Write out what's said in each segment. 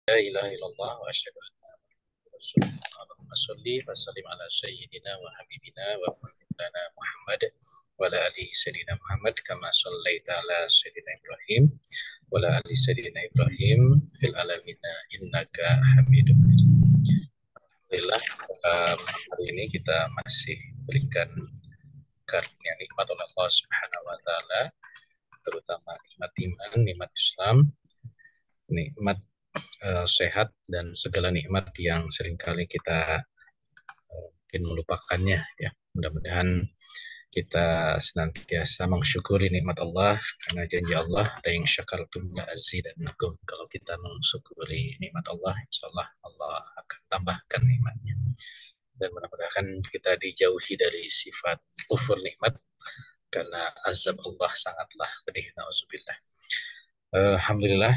لا إله إلا الله وأشهد أن محمدا رسول الله. اللهم صل وسلم على سيدنا وحبيبنا ومولانا محمد وعلى آله سيدنا محمد كما صليت على سيدنا إبراهيم وعلى آل سيدنا إبراهيم في العالمين إنك حميد مجيد. Alhamdulillah, hari ini kita masih berikan karunia nikmat oleh Allah Subhanahu wa taala, terutama nikmat iman, nikmat Islam, nikmat sehat dan segala nikmat yang seringkali kita mungkin melupakannya ya. Mudah-mudahan kita senantiasa mensyukuri nikmat Allah karena janji Allah la in syakartum la azidannakum. Kalau kita mensyukuri nikmat Allah, insyaallah Allah akan tambahkan nikmatnya. Dan mudah-mudahan kita dijauhi dari sifat kufur nikmat karena azab Allah sangatlah pedih. Nauzubillah. Alhamdulillah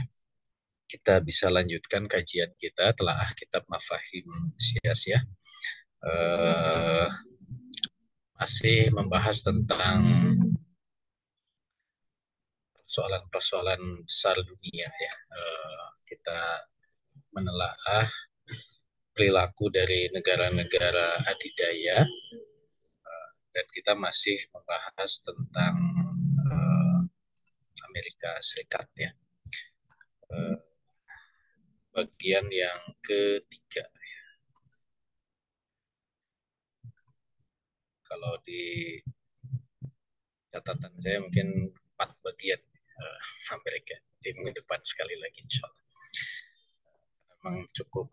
kita bisa lanjutkan kajian kita telah kitab Mafahim Siyasiyah. Masih membahas tentang persoalan-persoalan besar dunia ya. Kita menelaah perilaku dari negara-negara adidaya dan kita masih membahas tentang Amerika Serikat ya. Bagian yang ketiga. Kalau di catatan saya mungkin 4 bagian Amerika di minggu depan sekali lagi insya Allah. Memang cukup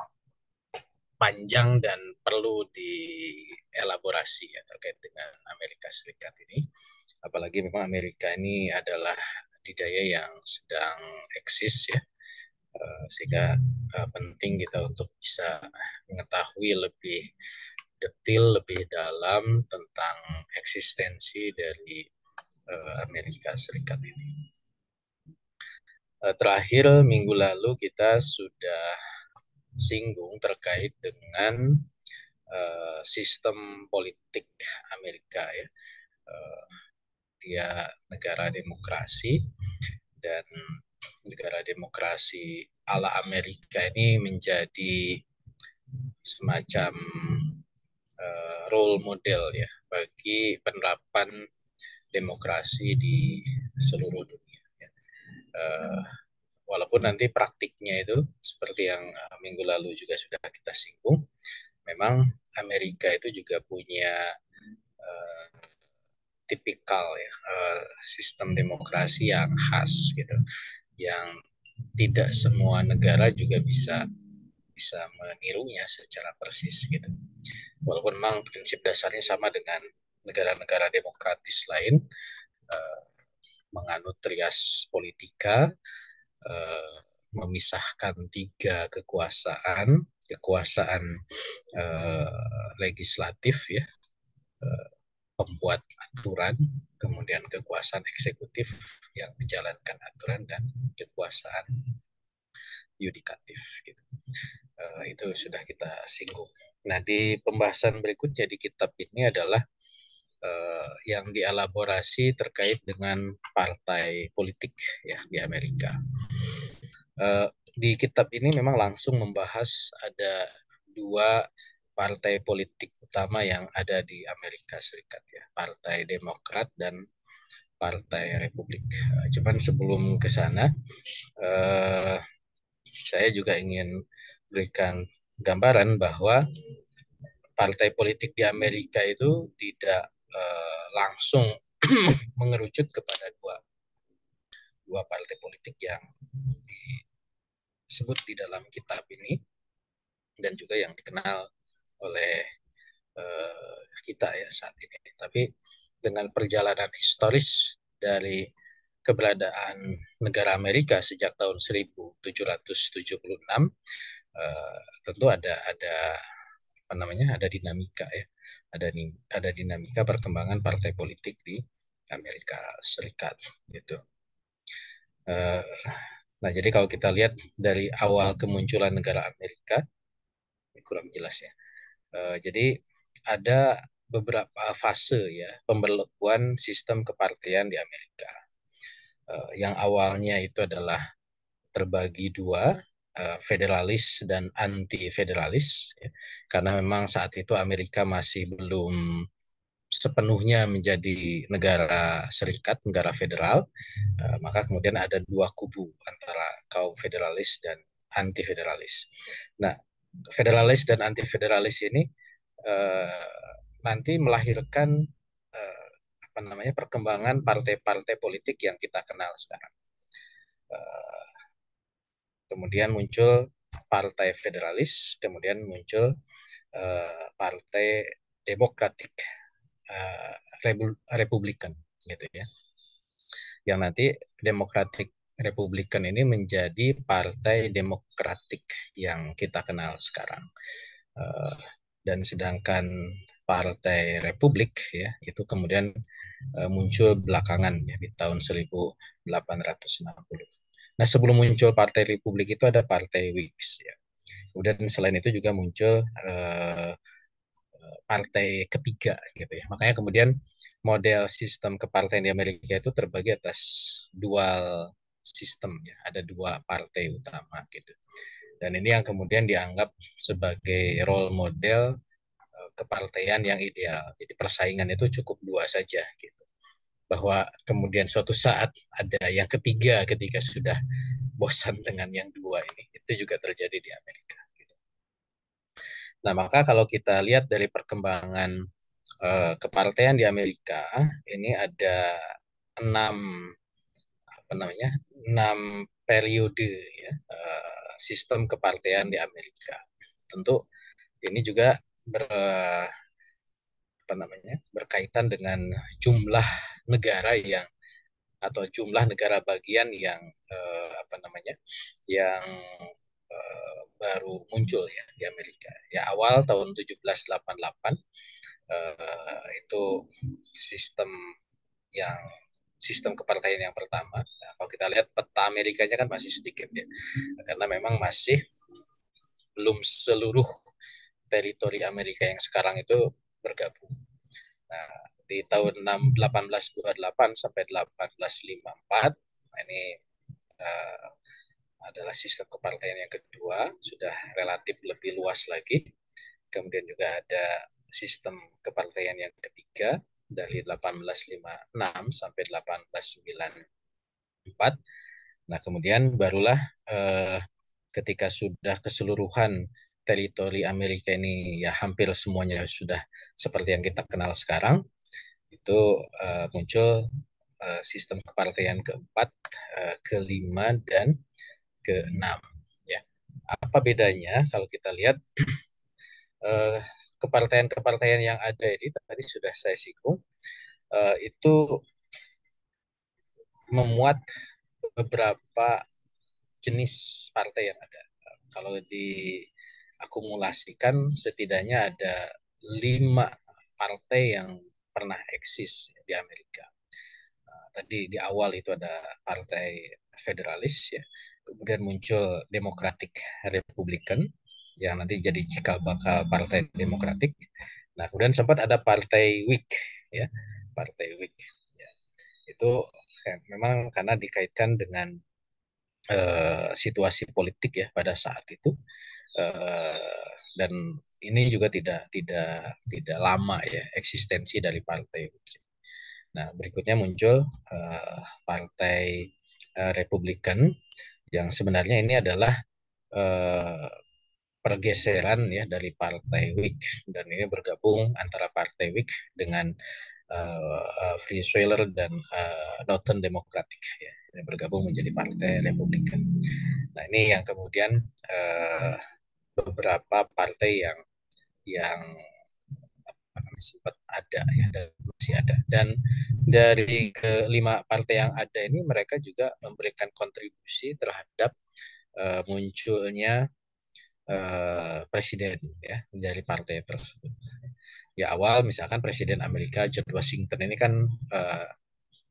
panjang dan perlu dielaborasi ya terkait dengan Amerika Serikat ini. Apalagi memang Amerika ini adalah adidaya yang sedang eksis ya. Sehingga penting kita untuk bisa mengetahui lebih detail, lebih dalam tentang eksistensi dari Amerika Serikat ini. Terakhir minggu lalu kita sudah singgung terkait dengan sistem politik Amerika ya. Dia negara demokrasi dan negara demokrasi ala Amerika ini menjadi semacam role model ya bagi penerapan demokrasi di seluruh dunia. Ya. Walaupun nanti praktiknya itu seperti yang minggu lalu juga sudah kita singgung, memang Amerika itu juga punya tipikal ya sistem demokrasi yang khas gitu, yang tidak semua negara juga bisa menirunya secara persis gitu. Walaupun memang prinsip dasarnya sama dengan negara-negara demokratis lain, menganut trias politika, memisahkan 3 kekuasaan legislatif ya, pembuat aturan, kemudian kekuasaan eksekutif yang menjalankan aturan, dan kekuasaan yudikatif gitu. Itu sudah kita singgung. Nah, di pembahasan berikutnya di kitab ini adalah yang dielaborasi terkait dengan partai politik ya di Amerika. Di kitab ini memang langsung membahas ada 2 partai politik utama yang ada di Amerika Serikat ya, Partai Demokrat dan Partai Republik. Cuman sebelum ke sana, saya juga ingin berikan gambaran bahwa partai politik di Amerika itu tidak langsung mengerucut kepada dua partai politik yang disebut di dalam kitab ini dan juga yang dikenal oleh kita ya saat ini. Tapi dengan perjalanan historis dari keberadaan negara Amerika sejak tahun 1776, tentu ada dinamika ya, ada dinamika perkembangan partai politik di Amerika Serikat gitu. Nah, jadi kalau kita lihat dari awal kemunculan negara Amerika, ini kurang jelas ya. Jadi ada beberapa fase ya pemberlakuan sistem kepartaian di Amerika. Yang awalnya itu adalah terbagi 2, federalis dan anti federalis, ya. Karena memang saat itu Amerika masih belum sepenuhnya menjadi negara serikat, negara federal, maka kemudian ada dua kubu antara kaum federalis dan anti federalis. Nah, federalis dan anti federalis ini nanti melahirkan apa namanya perkembangan partai-partai politik yang kita kenal sekarang. Kemudian muncul partai federalis, kemudian muncul partai demokratik, republikan, gitu ya. Yang nanti demokratik republikan ini menjadi partai demokratik yang kita kenal sekarang. Dan sedangkan partai republik ya itu kemudian muncul belakangan ya di tahun 1860. Nah, sebelum muncul Partai Republik itu ada Partai Whigs ya. Kemudian selain itu juga muncul partai ketiga gitu ya. Makanya kemudian model sistem kepartaian di Amerika itu terbagi atas dual sistem ya. Ada dua partai utama gitu. Dan ini yang kemudian dianggap sebagai role model kepartaian yang ideal. Jadi persaingan itu cukup dua saja gitu. Bahwa kemudian suatu saat ada yang ketiga ketika sudah bosan dengan yang dua ini. Itu juga terjadi di Amerika. Gitu. Nah, maka kalau kita lihat dari perkembangan kepartaian di Amerika, ini ada enam apa namanya 6 periode ya, sistem kepartaian di Amerika. Tentu ini juga apa namanya berkaitan dengan jumlah negara yang atau jumlah negara bagian yang apa namanya yang baru muncul ya di Amerika. Ya awal tahun 1788 itu sistem yang sistem kepartaian yang pertama. Nah, kalau kita lihat peta Amerikanya kan masih sedikit ya, karena memang masih belum seluruh teritori Amerika yang sekarang itu bergabung. Nah, di tahun 1828 sampai 1854 ini uh, adalah sistem kepartaian yang kedua, sudah relatif lebih luas lagi. Kemudian juga ada sistem kepartaian yang ketiga dari 1856 sampai 1894. Nah, kemudian barulah ketika sudah keseluruhan teritori Amerika ini ya hampir semuanya sudah seperti yang kita kenal sekarang, itu muncul sistem kepartaian keempat, kelima, dan keenam. Ya. Apa bedanya kalau kita lihat kepartaian-kepartaian yang ada ini tadi sudah saya singgung, itu memuat beberapa jenis partai yang ada. Kalau diakumulasikan setidaknya ada 5 partai yang pernah eksis di Amerika. Tadi di awal itu ada partai federalis ya, kemudian muncul Democratic Republican yang nanti jadi cikal bakal partai Demokratik. Nah, kemudian sempat ada partai Whig ya, partai Whig. Ya. Itu memang karena dikaitkan dengan situasi politik ya pada saat itu, dan ini juga tidak lama ya eksistensi dari partai Whig. Nah, berikutnya muncul partai Republikan yang sebenarnya ini adalah pergeseran ya dari partai Whig, dan ini bergabung antara partai Whig dengan Free Soiler dan Northern Democratic ya, bergabung menjadi partai Republikan. Nah, ini yang kemudian beberapa partai yang sempat ada ya dan masih ada, dan dari kelima partai yang ada ini mereka juga memberikan kontribusi terhadap munculnya presiden ya dari partai tersebut. Ya awal misalkan presiden Amerika George Washington ini kan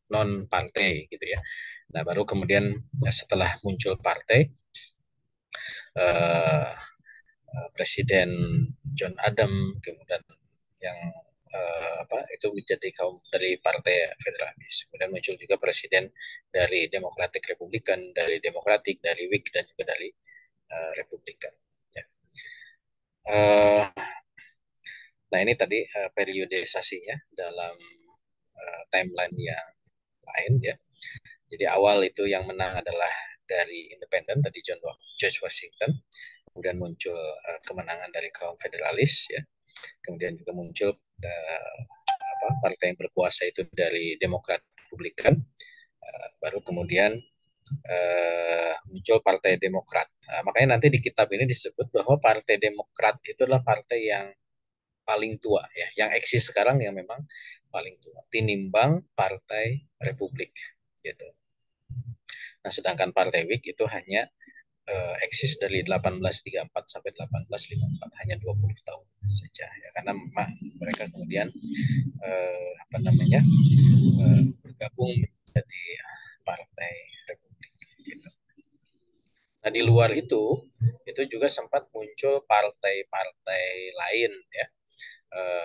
non partai gitu ya. Nah baru kemudian ya, setelah muncul partai uh, presiden John Adams kemudian yang itu menjadi kaum dari partai federalis. Kemudian muncul juga presiden dari Democratic Republican, dari Demokratik, dari Whig dan juga dari Republikan. Ya. Uh, nah ini tadi periodisasinya dalam timeline yang lain ya. Jadi awal itu yang menang adalah dari independen tadi George Washington, kemudian muncul kemenangan dari kaum federalis ya, kemudian juga muncul partai yang berkuasa itu dari Demokrat Republikan, baru kemudian muncul Partai Demokrat. Makanya nanti di kitab ini disebut bahwa Partai Demokrat itu adalah partai yang paling tua ya, yang eksis sekarang yang memang paling tua tinimbang Partai Republik gitu. Nah, sedangkan Partai Whig itu hanya eksis dari 1834 sampai 1854, hanya 20 tahun saja ya, karena mereka kemudian bergabung menjadi Partai Republik gitu. Nah, di luar itu juga sempat muncul partai-partai lain ya,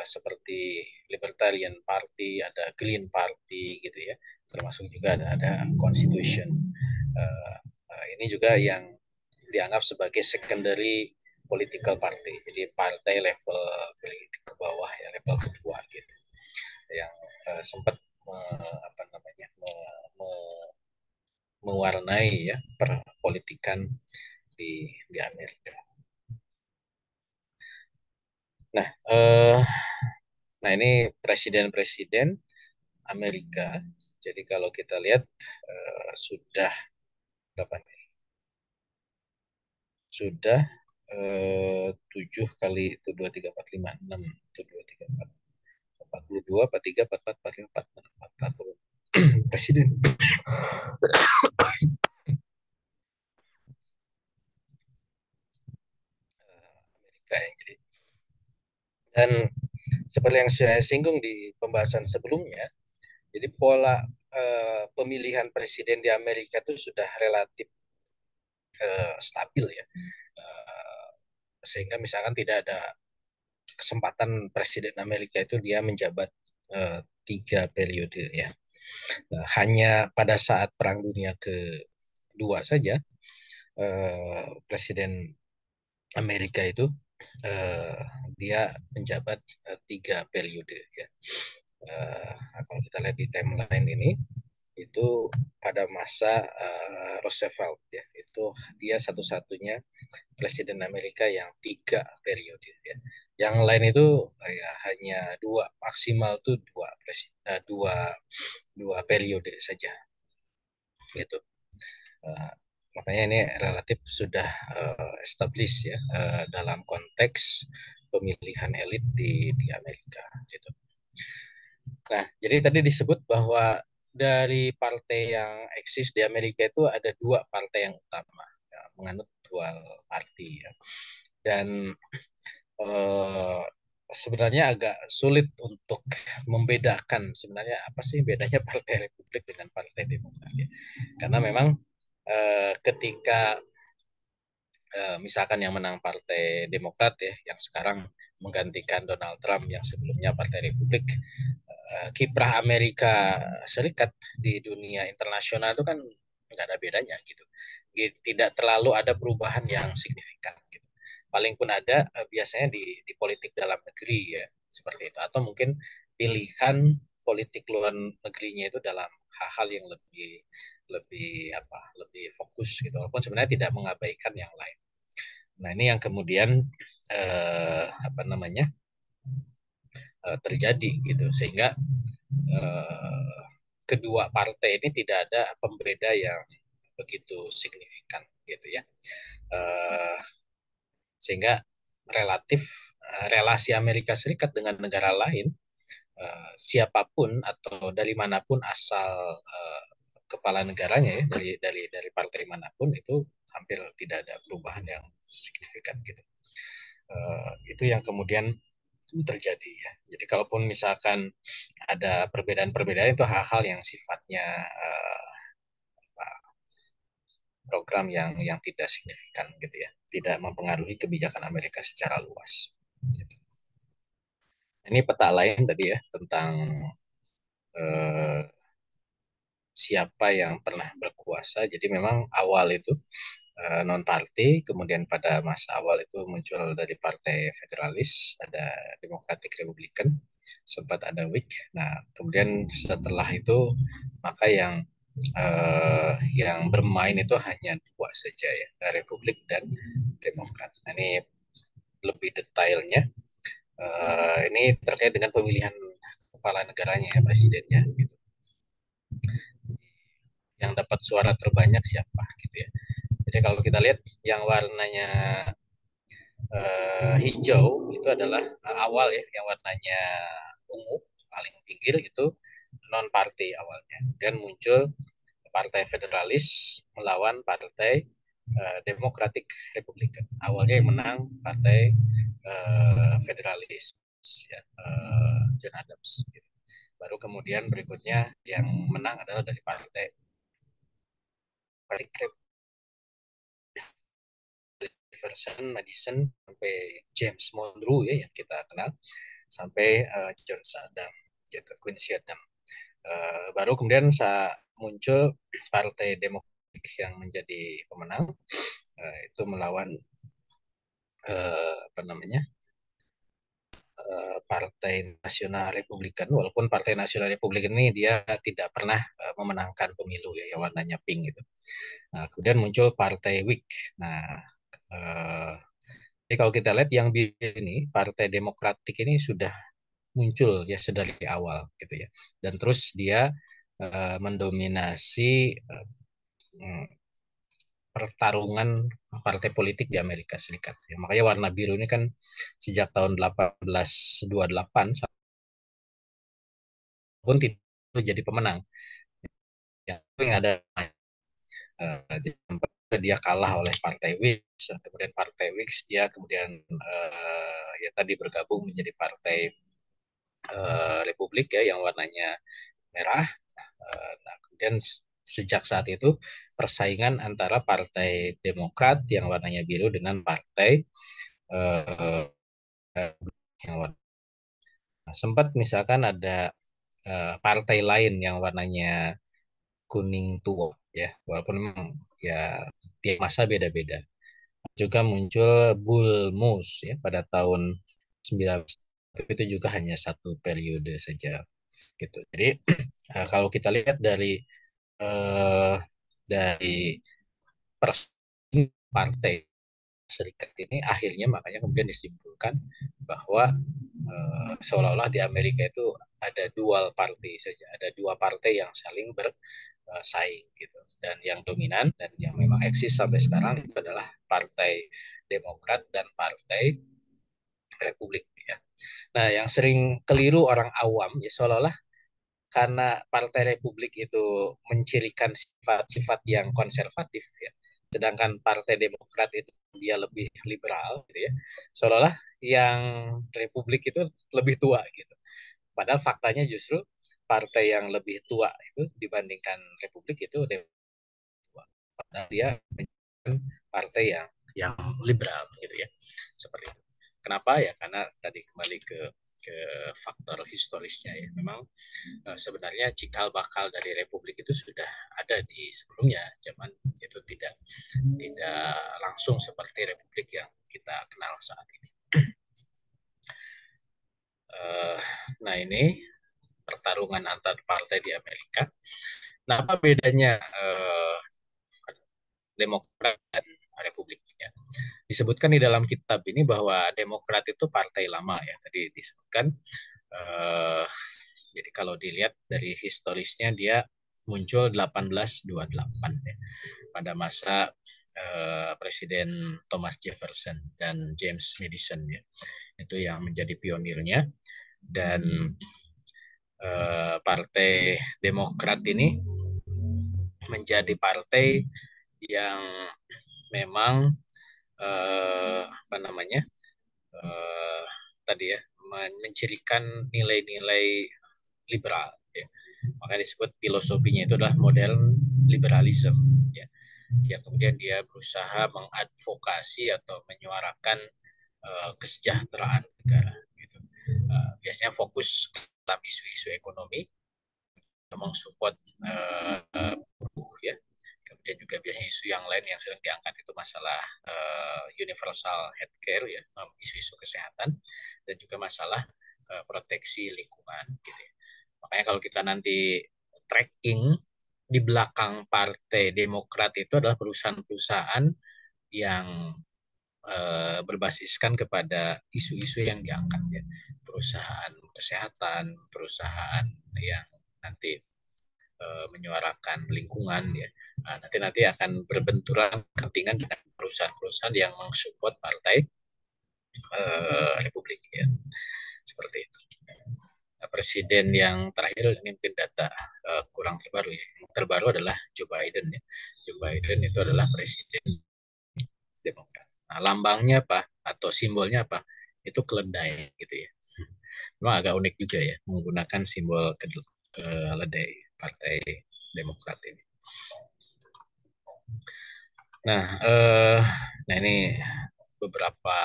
seperti Libertarian Party, ada Green Party gitu ya, termasuk juga ada Constitution. Ini juga yang dianggap sebagai secondary political party, jadi partai level ke bawah ya, level kedua gitu, yang sempat mewarnai ya perpolitikan di Amerika. Nah, nah ini presiden-presiden Amerika. Jadi kalau kita lihat sudah berapa nih? Sudah 7 kali itu 2 3 4 5 6 itu 2 3 4 42 43 44 45 44 presiden Amerika ya. Jadi, dan seperti yang saya singgung di pembahasan sebelumnya, jadi pola pemilihan presiden di Amerika itu sudah relatif stabil ya. Sehingga misalkan tidak ada kesempatan presiden Amerika itu dia menjabat 3 periode ya. Hanya pada saat Perang Dunia kedua saja presiden Amerika itu uh, dia menjabat 3 periode ya. Kalau kita lihat di timeline ini itu pada masa Roosevelt ya, itu dia satu-satunya presiden Amerika yang 3 periode ya. Yang lain itu ya, hanya 2, maksimal tuh 2 periode saja gitu. Uh, Makanya ini relatif sudah established ya dalam konteks pemilihan elit di Amerika gitu. Nah, jadi tadi disebut bahwa dari partai yang eksis di Amerika itu ada 2 partai yang utama, ya, menganut dual party ya. Dan eh, sebenarnya agak sulit untuk membedakan sebenarnya apa sih bedanya Partai Republik dengan Partai Demokrat ya. Karena memang ketika misalkan yang menang Partai Demokrat ya, yang sekarang menggantikan Donald Trump yang sebelumnya Partai Republik, kiprah Amerika Serikat di dunia internasional itu kan nggak ada bedanya gitu. Tidak terlalu ada perubahan yang signifikan gitu. Paling pun ada biasanya di politik dalam negeri ya seperti itu, atau mungkin pilihan politik luar negerinya itu dalam hal-hal yang lebih lebih lebih fokus gitu, walaupun sebenarnya tidak mengabaikan yang lain. Nah ini yang kemudian terjadi gitu, sehingga kedua partai ini tidak ada pembeda yang begitu signifikan gitu ya. Sehingga relatif relasi Amerika Serikat dengan negara lain, siapapun atau dari manapun asal kepala negaranya ya, dari partai manapun itu hampir tidak ada perubahan yang signifikan gitu. Itu yang kemudian terjadi ya. Jadi kalaupun misalkan ada perbedaan-perbedaan itu hal-hal yang sifatnya program yang tidak signifikan gitu ya, tidak mempengaruhi kebijakan Amerika secara luas. Gitu. Ini peta lain tadi ya tentang siapa yang pernah berkuasa. Jadi memang awal itu non party, kemudian pada masa awal itu muncul dari partai federalis, ada Democratic Republican, sempat ada Whig. Nah, kemudian setelah itu maka yang bermain itu hanya dua saja ya, Republik dan Demokrat. Nah, ini lebih detailnya ini terkait dengan pemilihan kepala negaranya ya, presidennya gitu. Yang dapat suara terbanyak siapa gitu ya. Jadi kalau kita lihat yang warnanya hijau itu adalah awal ya, yang warnanya ungu paling pinggir itu non party awalnya. Dan muncul partai federalis melawan partai Democratic Republican. Awalnya yang menang partai federalis ya, John Adams. Gitu. Baru kemudian berikutnya yang menang adalah dari partai Jefferson, Madison, sampai James Monroe ya yang kita kenal, sampai John Adams, gitu, Quincy Adams. Baru kemudian muncul Partai Demokrat yang menjadi pemenang, itu melawan apa namanya Partai Nasional Republikan, walaupun Partai Nasional Republikan ini dia tidak pernah memenangkan pemilu ya, yang warnanya pink gitu. Nah, kemudian muncul Partai Whig. Nah, jadi kalau kita lihat yang biru ini, Partai Demokratik ini sudah muncul ya sedari awal gitu ya, dan terus dia mendominasi pertarungan partai politik di Amerika Serikat. Ya, makanya warna biru ini kan sejak tahun 1828 pun tidak jadi pemenang. Ya, itu yang ada dia kalah oleh Partai Whigs, kemudian Partai Whigs dia kemudian ya tadi bergabung menjadi Partai Republik ya yang warnanya merah. Nah, kemudian sejak saat itu persaingan antara Partai Demokrat yang warnanya biru dengan Partai uh, yang warna. Nah, sempat misalkan ada partai lain yang warnanya kuning tua ya, walaupun memang ya tiap masa beda-beda. Juga muncul Bull Moose ya pada tahun 19 itu juga hanya satu periode saja gitu. Jadi kalau kita lihat eh, dari partai serikat ini akhirnya makanya kemudian disimpulkan bahwa seolah-olah di Amerika itu ada dual party saja, ada dua partai yang saling bersaing gitu. Dan yang dominan dan yang memang eksis sampai sekarang itu adalah Partai Demokrat dan Partai Republik ya. Nah, yang sering keliru orang awam ya seolah-olah karena Partai Republik itu mencirikan sifat-sifat yang konservatif ya, sedangkan Partai Demokrat itu dia lebih liberal gitu ya, seolah-olah yang Republik itu lebih tua gitu. Padahal faktanya justru partai yang lebih tua itu dibandingkan Republik itu tua. Padahal dia partai yang liberal gitu ya, seperti itu. Kenapa ya? Karena tadi kembali ke faktor historisnya ya. Memang sebenarnya cikal bakal dari Republik itu sudah ada di sebelumnya, zaman itu tidak tidak langsung seperti Republik yang kita kenal saat ini. Nah ini pertarungan antar partai di Amerika. Nah apa bedanya Demokrat dan Republiknya? Disebutkan di dalam kitab ini bahwa Demokrat itu partai lama ya, tadi disebutkan. Uh, jadi kalau dilihat dari historisnya dia muncul 1828 ya, pada masa Presiden Thomas Jefferson dan James Madison ya. Itu yang menjadi pionirnya. Dan Partai Demokrat ini menjadi partai yang memang apa namanya tadi ya mencirikan nilai-nilai liberal ya. Maka disebut filosofinya itu adalah modern liberalism ya. Yang kemudian dia berusaha mengadvokasi atau menyuarakan kesejahteraan negara gitu. Biasanya fokus dalam isu-isu ekonomi, mensupport buruh ya, Kemudian juga biasanya isu yang lain yang sering diangkat itu masalah universal healthcare ya, isu-isu kesehatan, dan juga masalah proteksi lingkungan gitu ya. Makanya kalau kita nanti tracking di belakang Partai Demokrat itu adalah perusahaan-perusahaan yang berbasiskan kepada isu-isu yang diangkat ya. Perusahaan kesehatan, perusahaan yang nanti menyuarakan lingkungan ya. Nah, nanti akan berbenturan kepentingan dengan perusahaan-perusahaan yang mensupport partai Republik ya. Seperti itu. Nah, presiden yang terakhir ini mungkin data kurang terbaru ya. Yang terbaru adalah Joe Biden ya. Joe Biden itu adalah presiden Demokrat. Nah, lambangnya apa atau simbolnya apa? Itu keledai gitu ya. Memang agak unik juga ya menggunakan simbol keledai Partai Demokrat ini. Nah ini beberapa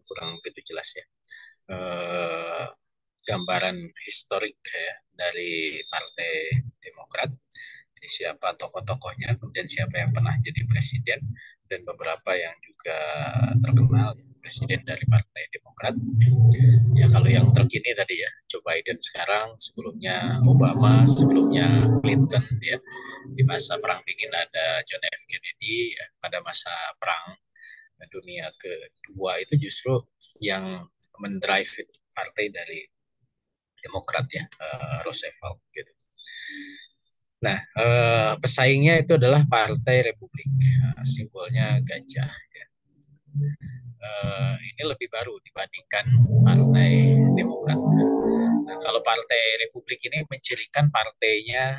kurang begitu jelas ya. Gambaran historik ya dari Partai Demokrat, siapa tokoh-tokohnya, kemudian siapa yang pernah jadi presiden, dan beberapa yang juga terkenal presiden dari Partai Demokrat. Ya kalau yang terkini tadi ya, Joe Biden sekarang, sebelumnya Obama, sebelumnya Clinton ya. Di masa perang dingin ada John F. Kennedy ya. Pada masa perang dunia kedua itu justru yang mendrive partai dari Demokrat ya, Roosevelt gitu. Nah, pesaingnya itu adalah Partai Republik, simbolnya gajah. Ya. Ini lebih baru dibandingkan Partai Demokrat. Nah, kalau Partai Republik ini mencirikan partainya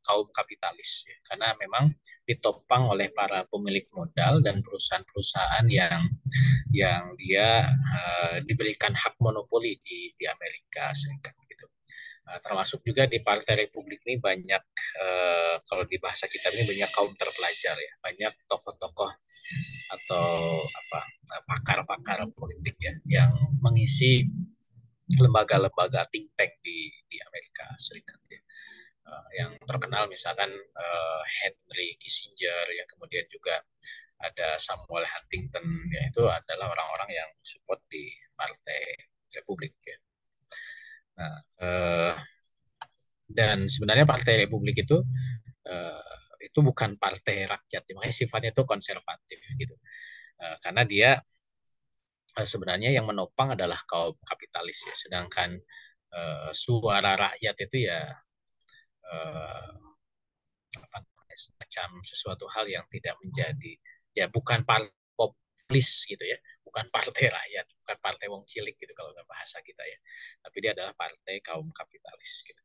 kaum kapitalis, ya, karena memang ditopang oleh para pemilik modal dan perusahaan-perusahaan yang dia diberikan hak monopoli di Amerika Serikat gitu. Termasuk juga di Partai Republik ini banyak kalau di bahasa kita ini banyak kaum terpelajar ya, banyak tokoh-tokoh atau pakar-pakar politik ya yang mengisi lembaga-lembaga think tank di Amerika Serikat ya. Yang terkenal misalkan Henry Kissinger ya, kemudian juga ada Samuel Huntington ya, itu adalah orang-orang yang support di Partai Republik ya. Nah, dan sebenarnya Partai Republik itu bukan partai rakyat, makanya sifatnya itu konservatif gitu. Karena dia sebenarnya yang menopang adalah kaum kapitalis ya, sedangkan suara rakyat itu ya semacam sesuatu hal yang tidak menjadi ya, bukan partai populis gitu ya, bukan partai rakyat, bukan partai wong cilik gitu kalau dalam bahasa kita ya, tapi dia adalah partai kaum kapitalis gitu.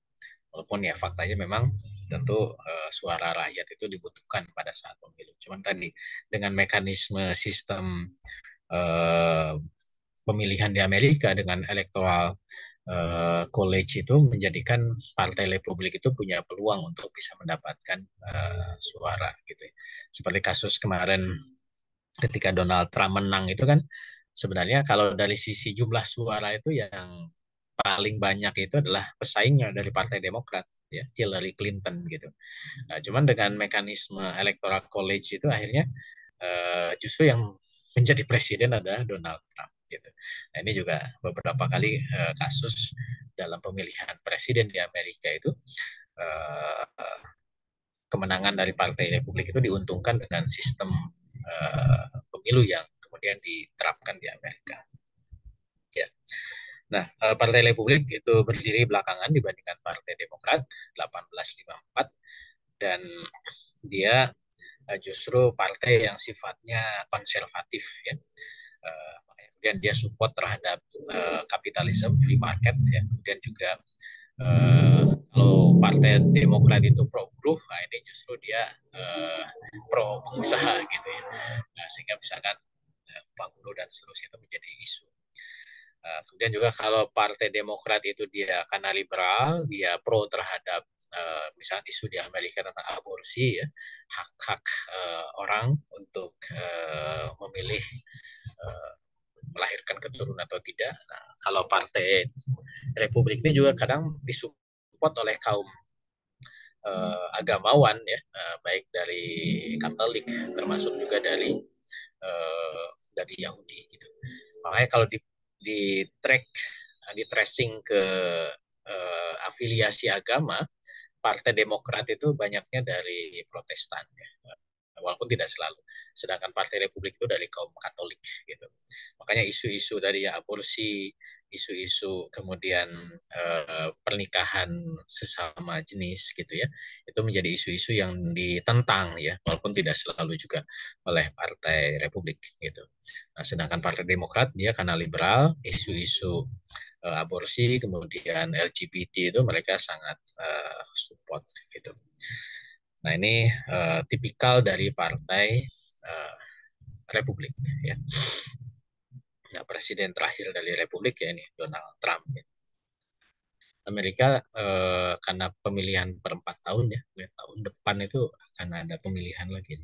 Walaupun ya faktanya memang tentu suara rakyat itu dibutuhkan pada saat pemilu. Cuman tadi dengan mekanisme sistem pemilihan di Amerika dengan electoral college itu menjadikan Partai Republik itu punya peluang untuk bisa mendapatkan suara gitu. Seperti kasus kemarin ketika Donald Trump menang itu kan, sebenarnya kalau dari sisi jumlah suara itu yang paling banyak itu adalah pesaingnya dari Partai Demokrat ya, Hillary Clinton gitu. Nah, cuman dengan mekanisme electoral college itu akhirnya justru yang menjadi presiden adalah Donald Trump gitu. Nah, ini juga beberapa kali kasus dalam pemilihan presiden di Amerika itu kemenangan dari Partai Republik itu diuntungkan dengan sistem pemilu yang kemudian diterapkan di Amerika. Ya. Nah, Partai Republik itu berdiri belakangan dibandingkan Partai Demokrat 1854, dan dia justru partai yang sifatnya konservatif ya. Kemudian dia support terhadap kapitalisme, free market ya. Kemudian juga kalau Partai Demokrat itu pro buruh, nah ini justru dia pro pengusaha gitu ya. Nah, sehingga misalkan upah buruh dan seterusnya itu menjadi isu. Kemudian juga kalau Partai Demokrat itu dia karena liberal, dia pro terhadap misalnya isu di Amerika tentang aborsi ya, hak-hak orang untuk memilih melahirkan keturunan atau tidak. Nah, kalau Partai Republik ini juga kadang disupport oleh kaum agamawan ya, baik dari Katolik termasuk juga dari Yahudi gitu. Makanya kalau di tracing ke afiliasi agama, Partai Demokrat itu banyaknya dari Protestan ya. Walaupun tidak selalu. Sedangkan Partai Republik itu dari kaum Katolik gitu. Makanya isu-isu tadi ya aborsi, isu-isu kemudian pernikahan sesama jenis gitu ya, itu menjadi isu-isu yang ditentang ya, walaupun tidak selalu juga oleh Partai Republik gitu. Nah, sedangkan Partai Demokrat dia karena liberal, isu-isu aborsi kemudian LGBT itu mereka sangat support gitu. Nah ini tipikal dari Partai Republik ya. Nah, presiden terakhir dari Republik ya ini Donald Trump ya. Amerika karena pemilihan per 4 tahun ya, tahun depan itu akan ada pemilihan lagi.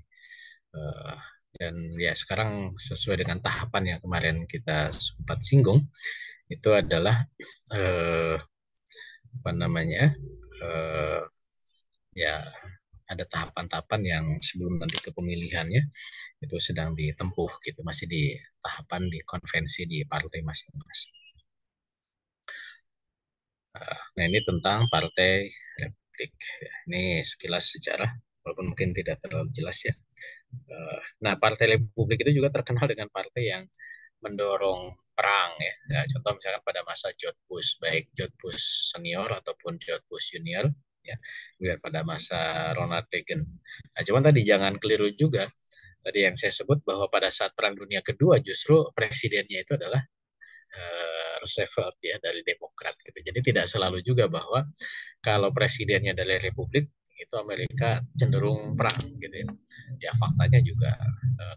Dan ya sekarang sesuai dengan tahapan yang kemarin kita sempat singgung, itu adalah apa namanya ya ada tahapan-tahapan yang sebelum nanti ke pemilihannya itu sedang ditempuh gitu, masih di tahapan di konvensi di partai masing-masing. Nah ini tentang Partai Republik. Ini sekilas sejarah, walaupun mungkin tidak terlalu jelas ya. Nah Partai Republik itu juga terkenal dengan partai yang mendorong perang ya. Contoh misalkan pada masa George Bush, baik George Bush senior ataupun George Bush junior, ya. Kemudian pada masa Ronald Reagan. Nah, cuman tadi jangan keliru juga. Tadi yang saya sebut bahwa pada saat Perang Dunia Kedua justru presidennya itu adalah Roosevelt ya dari Demokrat gitu. Jadi tidak selalu juga bahwa kalau presidennya dari Republik itu Amerika cenderung perang gitu ya. Ya faktanya juga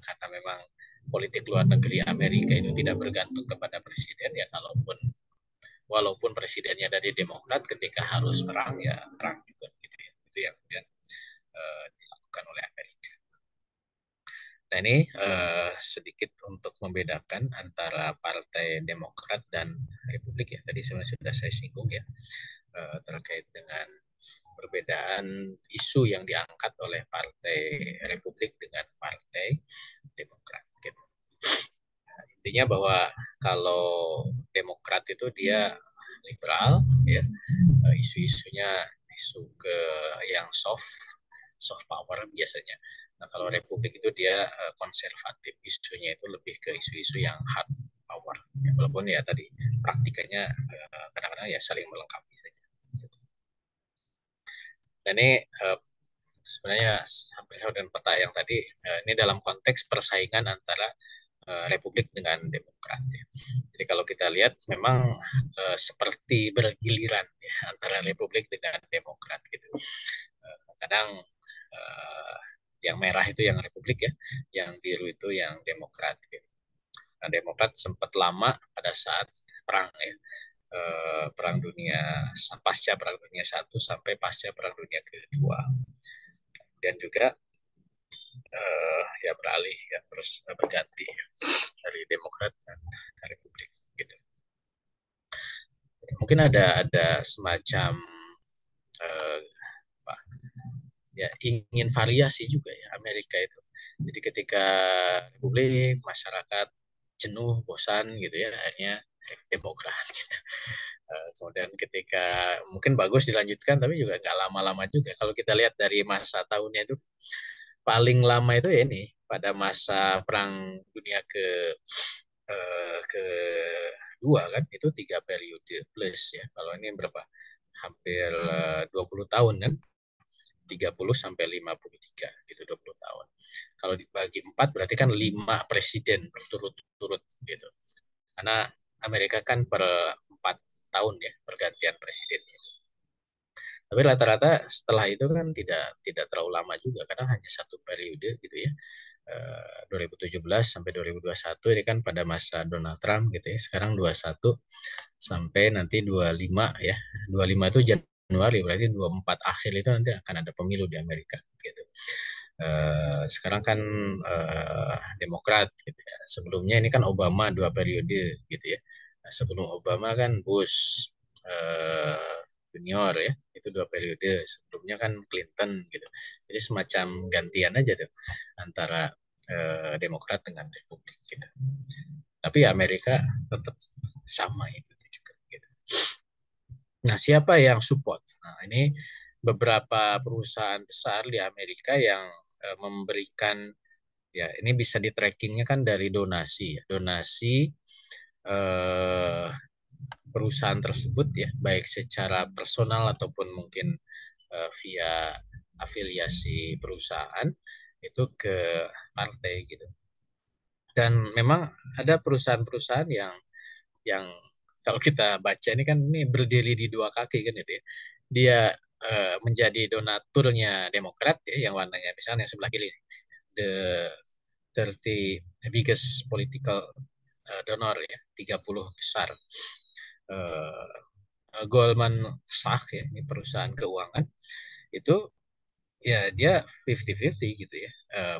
karena memang politik luar negeri Amerika itu tidak bergantung kepada presiden ya, walaupun presidennya dari Demokrat ketika harus perang ya perang juga gitu ya. Itu yang kemudian dilakukan oleh Amerika. Nah ini sedikit untuk membedakan antara Partai Demokrat dan Republik ya. Tadi sebenarnya sudah saya singgung ya terkait dengan perbedaan isu yang diangkat oleh Partai Republik dengan Partai Demokrat. Gitu. Nah, intinya bahwa kalau Demokrat itu dia liberal, ya isu-isunya isu ke yang soft power biasanya. Nah kalau Republik itu dia konservatif, isunya itu lebih ke isu-isu yang hard power. Ya, walaupun ya tadi praktikanya kadang-kadang ya saling melengkapi saja. Dan ini sebenarnya hampir dengan peta yang tadi ini dalam konteks persaingan antara Republik dengan Demokrat. Ya. Jadi kalau kita lihat memang seperti bergiliran ya, antara Republik dengan Demokrat gitu. Kadang yang merah itu yang Republik ya, yang biru itu yang Demokrat. Gitu. Nah, Demokrat sempat lama pada saat perang ya, perang dunia pasca perang dunia 1 sampai pasca perang dunia kedua. Dan juga ya beralih ya terus berganti dari Demokrat dan Republik gitu. Mungkin ada semacam apa ya ingin variasi juga ya Amerika itu. Jadi ketika Republik masyarakat jenuh bosan gitu ya akhirnya Demokrat gitu. Kemudian ketika mungkin bagus dilanjutkan tapi juga nggak lama-lama juga. Kalau kita lihat dari masa tahunnya itu paling lama itu ya ini pada masa Perang Dunia kedua kan itu 3 periode plus ya. Kalau ini berapa? Hampir 20 tahun kan. 30 sampai 53 gitu 20 tahun. Kalau dibagi 4 berarti kan 5 presiden berturut-turut gitu. Karena Amerika kan per 4 tahun ya pergantian presidennya. Tapi rata-rata setelah itu kan tidak terlalu lama juga karena hanya 1 periode gitu ya. 2017 sampai 2021 ini kan pada masa Donald Trump gitu ya. Sekarang 21 sampai nanti 25 ya. 25 itu Januari berarti 24 akhir itu nanti akan ada pemilu di Amerika gitu. Sekarang kan Demokrat gitu ya. Sebelumnya ini kan Obama 2 periode gitu ya. Nah, sebelum Obama kan Bush junior ya, itu 2 periode. Sebelumnya kan Clinton gitu. Jadi semacam gantian aja tuh antara Demokrat dengan Republik gitu. Tapi Amerika tetap sama itu juga gitu. Nah, siapa yang support? Nah, ini beberapa perusahaan besar di Amerika yang memberikan, ya ini bisa di trackingnya kan dari donasi, donasi eh, perusahaan tersebut ya, baik secara personal ataupun mungkin via afiliasi perusahaan itu ke partai gitu. Dan memang ada perusahaan-perusahaan yang kalau kita baca ini kan ini berdiri di 2 kaki kan itu ya. Dia menjadi donaturnya Demokrat ya, yang warnanya misalnya yang sebelah kiri, the 30 biggest political donor ya, 30 besar. Uh, Goldman Sachs ya, ini perusahaan keuangan itu ya dia 50-50 gitu ya.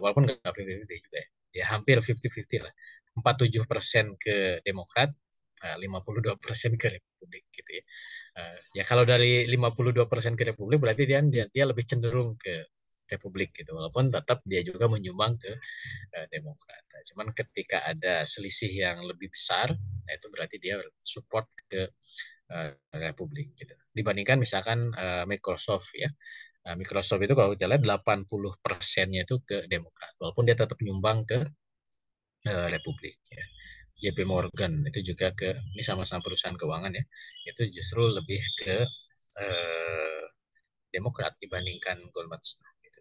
Walaupun nggak 50-50 juga ya. Ya hampir 50-50 lah. 47% ke Demokrat, 52% ke Republik gitu ya. Ya kalau dari 52% ke Republik berarti dia lebih cenderung ke Republik gitu. Walaupun tetap dia juga menyumbang ke Demokrat. Cuman ketika ada selisih yang lebih besar, nah itu berarti dia support ke Republik gitu. Dibandingkan misalkan Microsoft ya. Microsoft itu kalau kita lihat 80%-nya itu ke Demokrat. Walaupun dia tetap menyumbang ke Republik ya. JP Morgan itu juga ini sama-sama perusahaan keuangan ya. Itu justru lebih ke Demokrat dibandingkan Goldman Sachs gitu.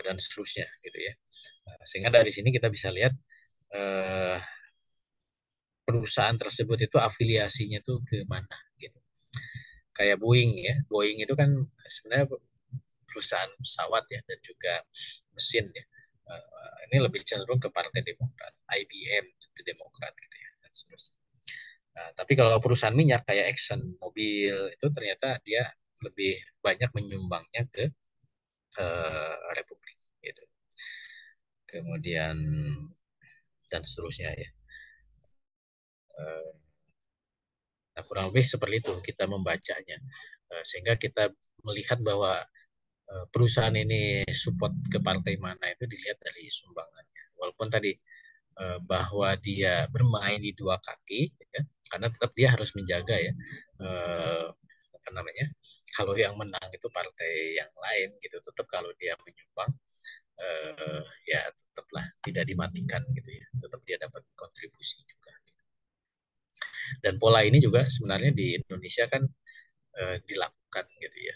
Dan seterusnya gitu ya. Sehingga dari sini kita bisa lihat perusahaan tersebut itu afiliasinya tuh ke mana gitu. Kayak Boeing ya. Boeing itu kan sebenarnya perusahaan pesawat ya dan juga mesin ya. Ini lebih cenderung ke Partai Demokrat, IBM ke Demokrat gitu ya dan seterusnya. Nah, tapi kalau perusahaan minyak kayak Exxon Mobil itu ternyata dia lebih banyak menyumbangnya ke Republik gitu. Kemudian dan seterusnya ya. Nah, kurang lebih seperti itu kita membacanya. Sehingga kita melihat bahwa perusahaan ini support ke partai mana itu dilihat dari sumbangannya. Walaupun tadi bahwa dia bermain di 2 kaki, ya, karena tetap dia harus menjaga ya apa namanya. Kalau yang menang itu partai yang lain gitu, tetap kalau dia menyumbang ya tetaplah tidak dimatikan gitu ya, tetap dia dapat kontribusi juga. Dan pola ini juga sebenarnya di Indonesia kan dilakukan gitu ya.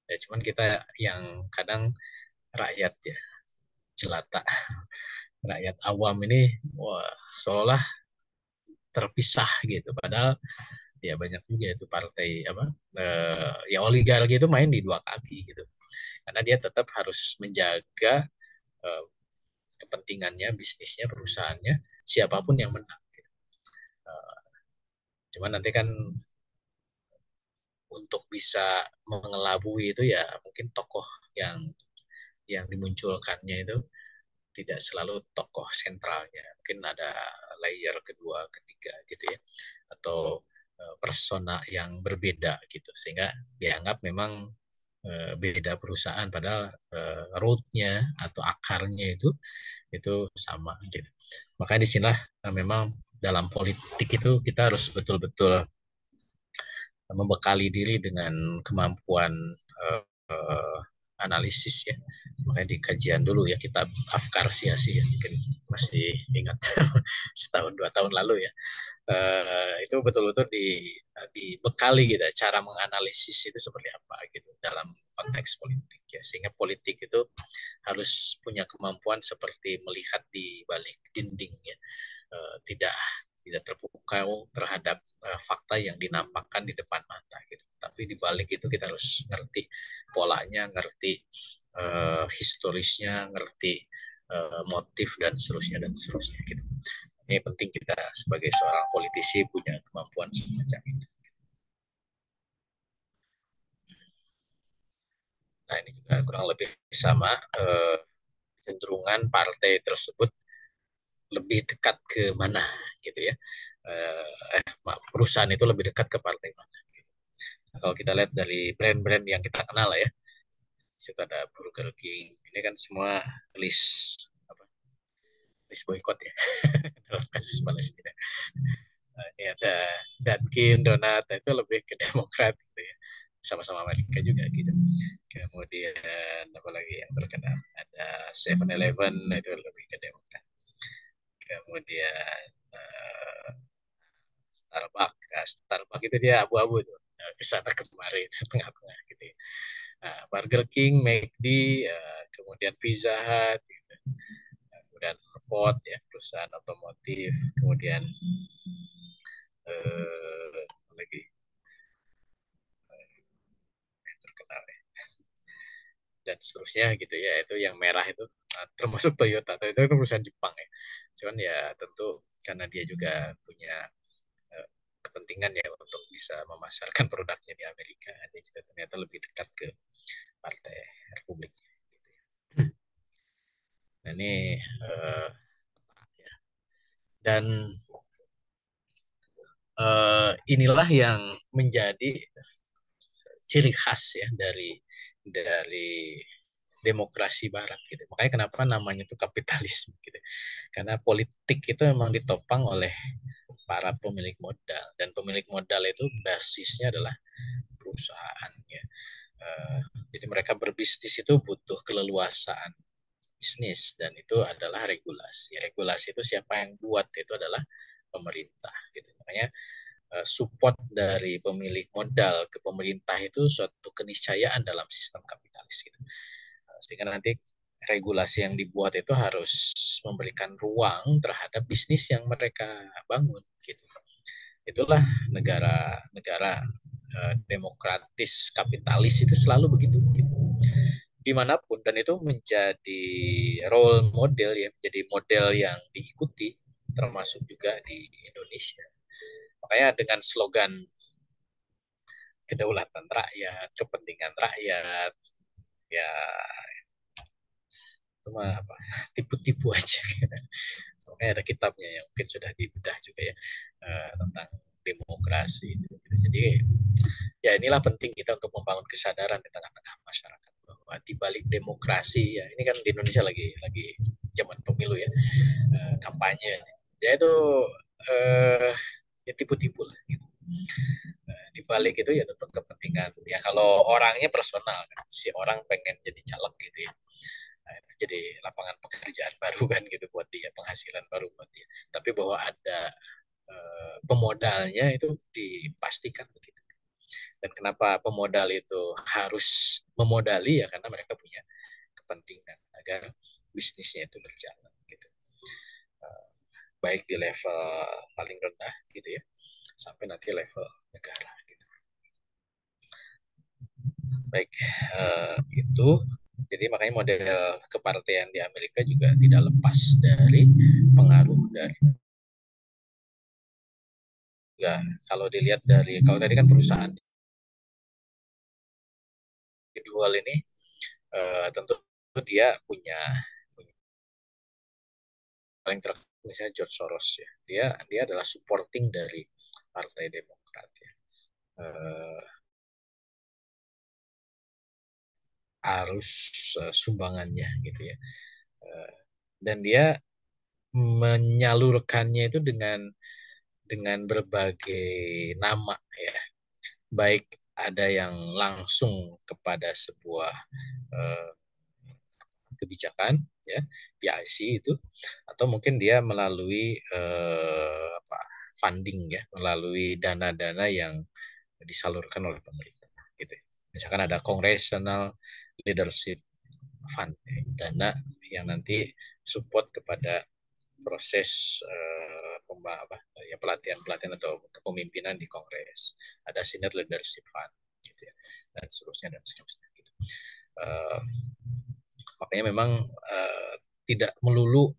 Ya cuman kita yang kadang rakyat ya jelata, rakyat awam ini wah seolah terpisah gitu. Padahal ya banyak juga itu partai apa ya oligarki itu main di 2 kaki gitu. Karena dia tetap harus menjaga eh, kepentingannya, bisnisnya, perusahaannya, siapapun yang menang. Gitu. Cuman nanti kan untuk bisa mengelabui itu ya mungkin tokoh yang dimunculkannya itu tidak selalu tokoh sentralnya. Mungkin ada layer kedua, ketiga gitu ya. Atau persona yang berbeda gitu. Sehingga dianggap memang beda perusahaan padahal rootnya atau akarnya itu sama gitu. Makanya di sinilah memang dalam politik itu kita harus betul-betul membekali diri dengan kemampuan uh, uh, analisis ya. Makanya di kajian dulu ya kita Afkar Siasi ya, mungkin masih ingat setahun 2 tahun lalu ya. Itu betul-betul dibekali gitu cara menganalisis itu seperti apa gitu dalam konteks politik ya, sehingga politik itu harus punya kemampuan seperti melihat di balik dinding ya, tidak tidak terpukau terhadap fakta yang dinampakkan di depan mata gitu. Tapi di balik itu kita harus ngerti polanya, ngerti historisnya, ngerti motif dan seterusnya gitu. Ini penting kita sebagai seorang politisi punya kemampuan semacam itu. Nah ini juga kurang lebih sama cenderungan partai tersebut lebih dekat ke mana gitu ya. perusahaan itu lebih dekat ke partai mana. Nah, kalau kita lihat dari brand-brand yang kita kenal lah ya, situ ada Burger King, ini kan semua list apa, list boykot ya dalam kasus Palestina. Nah, ini ada Dunkin Donat, itu lebih ke Demokrat gitu ya, sama-sama Amerika juga gitu. Kemudian apa lagi yang terkenal, ada 7-Eleven, itu lebih ke Demokrat. Kemudian Starbucks itu dia abu-abu tuh, ke sana kemari tengah-tengah gitu ya. Nah, Burger King, McD, kemudian Pizza Hut, gitu. Kemudian Ford ya, perusahaan otomotif, kemudian lagi yang terkenal ya, dan seterusnya gitu ya, itu yang merah itu termasuk Toyota. Toyota itu perusahaan Jepang ya, cuman ya tentu karena dia juga punya kepentingan ya untuk bisa memasarkan produknya di Amerika, dia juga ternyata lebih dekat ke Partai Republik gitu ya. Nah, ini ya. Dan inilah yang menjadi ciri khas ya dari demokrasi Barat gitu. Makanya kenapa namanya itu kapitalisme gitu. Karena politik itu memang ditopang oleh para pemilik modal, dan pemilik modal itu basisnya adalah perusahaan ya. Jadi mereka berbisnis itu butuh keleluasaan bisnis, dan itu adalah regulasi. Regulasi itu siapa yang buat, itu adalah pemerintah gitu. Makanya support dari pemilik modal ke pemerintah itu suatu keniscayaan dalam sistem kapitalis gitu. Sehingga nanti regulasi yang dibuat itu harus memberikan ruang terhadap bisnis yang mereka bangun gitu. Itulah negara-negara demokratis kapitalis itu selalu begitu gitu. Dimanapun, dan itu menjadi role model ya, menjadi model yang diikuti termasuk juga di Indonesia. Makanya dengan slogan kedaulatan rakyat, kepentingan rakyat, ya itu mah apa, tipu-tipu aja gitu. Makanya ada kitabnya yang mungkin sudah dibedah juga ya, tentang demokrasi itu. Jadi ya inilah penting kita untuk membangun kesadaran di tengah-tengah masyarakat bahwa di balik demokrasi ya, ini kan di Indonesia lagi zaman pemilu ya, kampanye ya itu ya tipu-tipu lah gitu. Di balik itu ya tentu kepentingan ya, kalau orangnya personal kan, si orang pengen jadi caleg gitu ya. Nah, itu jadi lapangan pekerjaan baru kan gitu buat dia, penghasilan baru buat dia. Tapi bahwa ada pemodalnya itu dipastikan begitu. Dan kenapa pemodal itu harus memodali ya, karena mereka punya kepentingan agar bisnisnya itu berjalan gitu. Baik di level paling rendah gitu ya, sampai nanti level negara gitu. Baik, itu jadi makanya model kepartean di Amerika juga tidak lepas dari pengaruh dari ya, kalau dilihat dari, kalau tadi kan perusahaan individual ini tentu dia punya paling terkenal misalnya George Soros ya, dia adalah supporting dari Partai Demokrat ya. Arus sumbangannya gitu ya. Dan dia menyalurkannya itu dengan berbagai nama ya. Baik ada yang langsung kepada sebuah eh, kebijakan ya, PIC itu, atau mungkin dia melalui apa, funding ya, melalui dana-dana yang disalurkan oleh pemerintah gitu. Misalkan ada Congressional Leadership Fund, dana yang nanti support kepada proses ya, pelatihan atau kepemimpinan di Kongres. Ada Senate Leadership Fund gitu ya, dan seterusnya gitu. Uh, Makanya memang tidak melulu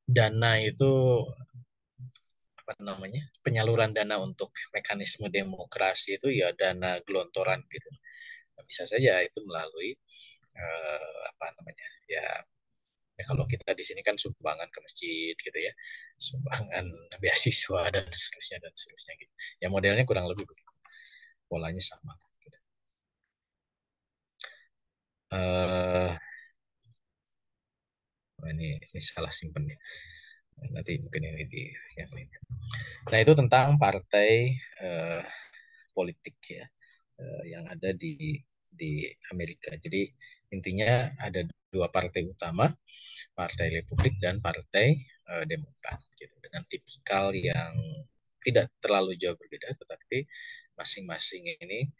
dana itu apa namanya, penyaluran dana untuk mekanisme demokrasi itu ya dana gelontoran gitu. Bisa saja itu melalui apa namanya ya, Ya, kalau kita di sini kan sumbangan ke masjid gitu ya, sumbangan beasiswa dan seterusnya gitu. Ya modelnya kurang lebih begitu, polanya sama. Gitu. Uh, ini salah simpen ya. Nanti mungkin ini di yang lain. Nah itu tentang partai uh, politik ya, yang ada di Amerika. Jadi intinya ada dua partai utama, Partai Republik dan Partai Demokrat, gitu. Dengan tipikal yang tidak terlalu jauh berbeda, tetapi masing-masing ini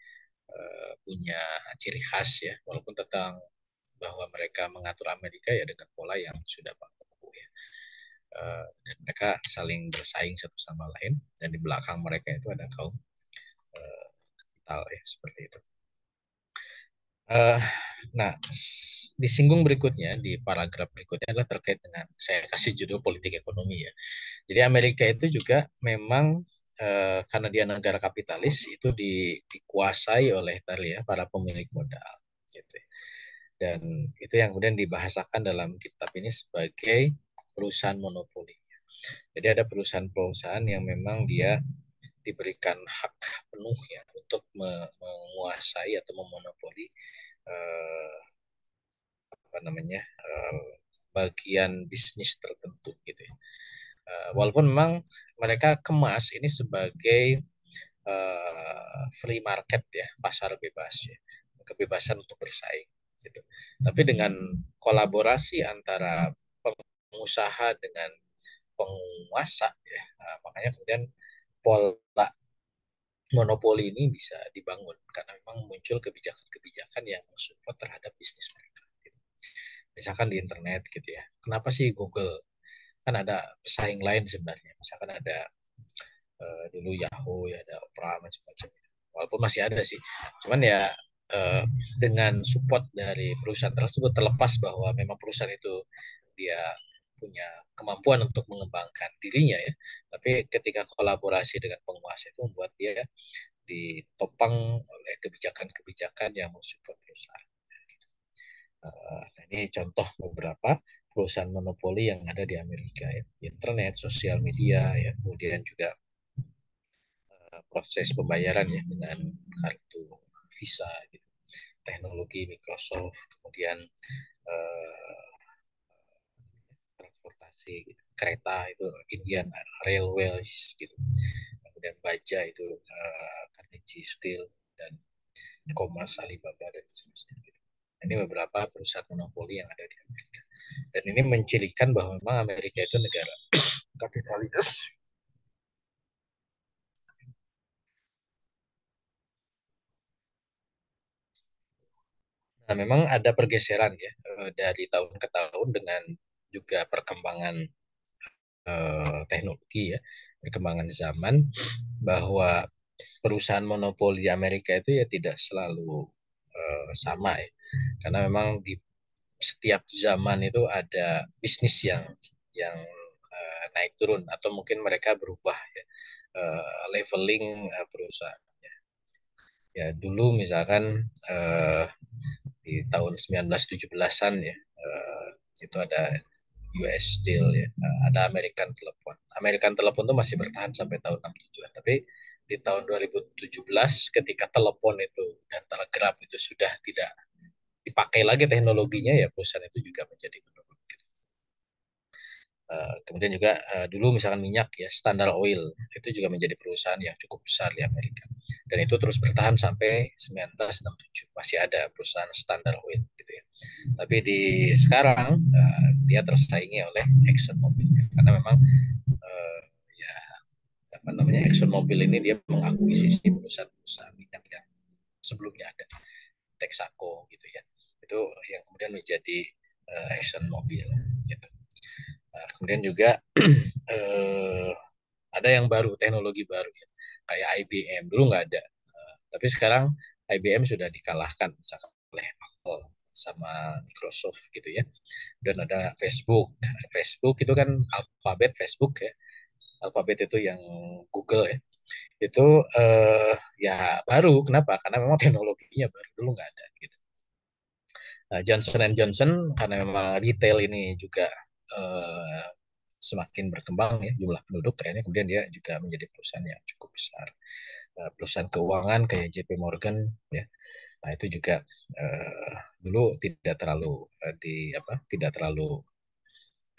punya ciri khas ya, walaupun tentang bahwa mereka mengatur Amerika ya dengan pola yang sudah baku ya. Dan mereka saling bersaing satu sama lain, dan di belakang mereka itu ada kaum kapital ya, seperti itu. Uh, nah, disinggung berikutnya di paragraf berikutnya adalah terkait dengan saya kasih judul politik ekonomi ya. Jadi Amerika itu juga memang karena dia negara kapitalis itu dikuasai oleh tadi ya para pemilik modal gitu. Dan itu yang kemudian dibahasakan dalam kitab ini sebagai perusahaan monopoli. Jadi ada perusahaan-perusahaan yang memang dia diberikan hak penuh ya untuk menguasai atau memonopoli eh, apa namanya bagian bisnis tertentu gitu ya. Walaupun memang mereka kemas ini sebagai free market ya, pasar bebas ya, kebebasan untuk bersaing gitu. Tapi dengan kolaborasi antara pengusaha dengan penguasa ya, makanya kemudian pola monopoli ini bisa dibangun karena memang muncul kebijakan-kebijakan yang mensupport terhadap bisnis mereka. Gitu. Misalkan di internet gitu ya, kenapa sih Google kan ada pesaing lain sebenarnya, misalkan ada dulu Yahoo ya, ada Opera macam-macam, walaupun masih ada sih, cuman ya dengan support dari perusahaan tersebut, terlepas bahwa memang perusahaan itu dia punya kemampuan untuk mengembangkan dirinya ya, tapi ketika kolaborasi dengan penguasa itu membuat dia ditopang oleh kebijakan-kebijakan yang mensupport perusahaan. Nah, ini contoh beberapa perusahaan monopoli yang ada di Amerika ya. Internet, sosial media, ya, kemudian juga proses pembayaran ya dengan kartu Visa, gitu. Teknologi Microsoft, kemudian uh, transportasi gitu. Kereta itu Indian Railways gitu. Kemudian baja itu Carnegie Steel dan Commerce Alibaba dan seterusnya gitu. Ini beberapa perusahaan monopoli yang ada di Amerika. Dan ini mencirikan bahwa memang Amerika itu negara kapitalis. Nah, memang ada pergeseran ya dari tahun ke tahun dengan juga perkembangan teknologi ya, perkembangan zaman, bahwa perusahaan monopoli di Amerika itu ya tidak selalu sama ya. Karena memang di setiap zaman itu ada bisnis yang naik turun atau mungkin mereka berubah ya, leveling perusahaan. Ya dulu misalkan di tahun 1917-an ya itu ada US Steel ya, ada American Telepon. American Telepon itu masih bertahan sampai tahun 67-an, tapi di tahun 2017 ketika telepon itu dan telegraf itu sudah tidak dipakai lagi teknologinya, ya perusahaan itu juga menjadi menurun. Kemudian juga dulu misalkan minyak ya, Standard Oil itu juga menjadi perusahaan yang cukup besar di Amerika, dan itu terus bertahan sampai 1967 masih ada perusahaan Standard Oil gitu ya. Tapi di sekarang dia tersaingi oleh Exxon Mobil karena memang uh, ya apa namanya, Exxon Mobil ini dia mengakuisisi perusahaan-perusahaan minyak yang sebelumnya ada, Texaco gitu ya, itu yang kemudian menjadi Exxon Mobil gitu. Kemudian juga eh, ada yang baru, teknologi baru ya, kayak IBM dulu nggak ada. Tapi sekarang IBM sudah dikalahkan misalkan oleh Apple sama Microsoft gitu ya. Dan ada Facebook. Facebook itu kan Alphabet Facebook ya. Alphabet itu yang Google ya. Itu ya baru. Kenapa? Karena memang teknologinya baru, dulu nggak ada gitu. Johnson Johnson karena memang retail ini juga uh, semakin berkembang ya jumlah penduduk, akhirnya kemudian dia juga menjadi perusahaan yang cukup besar. Perusahaan keuangan kayak JP Morgan ya, nah itu juga dulu tidak terlalu di apa tidak terlalu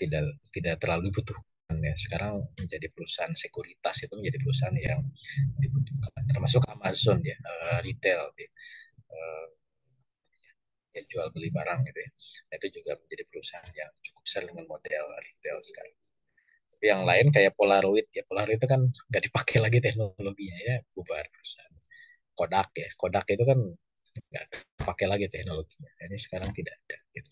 tidak tidak terlalu dibutuhkan ya. Sekarang menjadi perusahaan sekuritas, itu menjadi perusahaan yang dibutuhkan, termasuk Amazon ya, retail ya. Uh, yang jual beli barang gitu ya. Nah, itu juga menjadi perusahaan yang cukup besar dengan model retail sekarang. Tapi yang lain kayak Polaroid ya, Polaroid itu kan nggak dipakai lagi teknologinya ya, bubar perusahaan. Kodak ya, Kodak itu kan nggak pakai lagi teknologinya. Ini sekarang tidak ada. Gitu.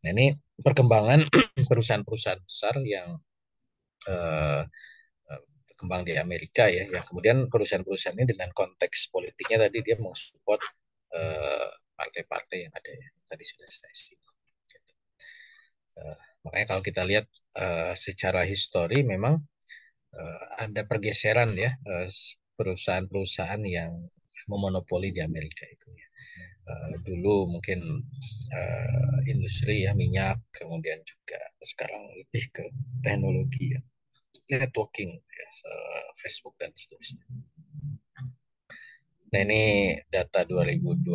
Nah ini perkembangan perusahaan-perusahaan besar yang eh, berkembang di Amerika ya, yang kemudian perusahaan-perusahaan ini dengan konteks politiknya tadi dia mensupport partai-partai yang ada ya. Tadi sudah saya singgung. Uh, Makanya kalau kita lihat secara histori memang ada pergeseran ya, perusahaan-perusahaan yang memonopoli di Amerika itu ya. Dulu mungkin industri ya minyak, kemudian juga sekarang lebih ke teknologi ya, networking ya, Facebook dan seterusnya. Nah ini data 2020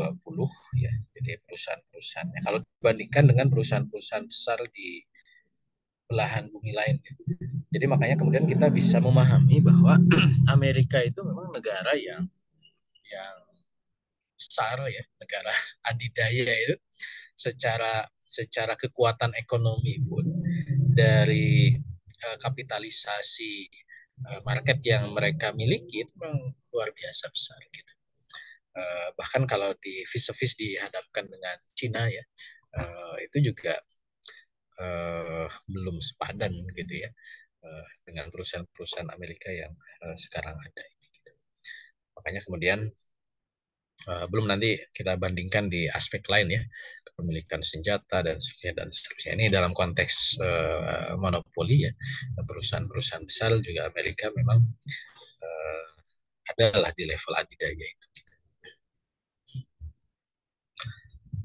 ya, jadi perusahaan-perusahaannya. Kalau dibandingkan dengan perusahaan-perusahaan besar di belahan bumi lain ya. Jadi makanya kemudian kita bisa memahami bahwa Amerika itu memang negara yang besar ya, negara adidaya itu secara secara kekuatan ekonomi pun dari kapitalisasi market yang mereka miliki itu memang luar biasa besar gitu. Bahkan kalau di vis-a-vis dihadapkan dengan Cina ya, itu juga belum sepadan gitu ya dengan perusahaan-perusahaan Amerika yang sekarang ada ini. Gitu. Makanya kemudian belum nanti kita bandingkan di aspek lain ya, kepemilikan senjata dan seterusnya. Ini dalam konteks monopoli ya, perusahaan-perusahaan besar juga Amerika memang uh, adalah di level adidaya itu.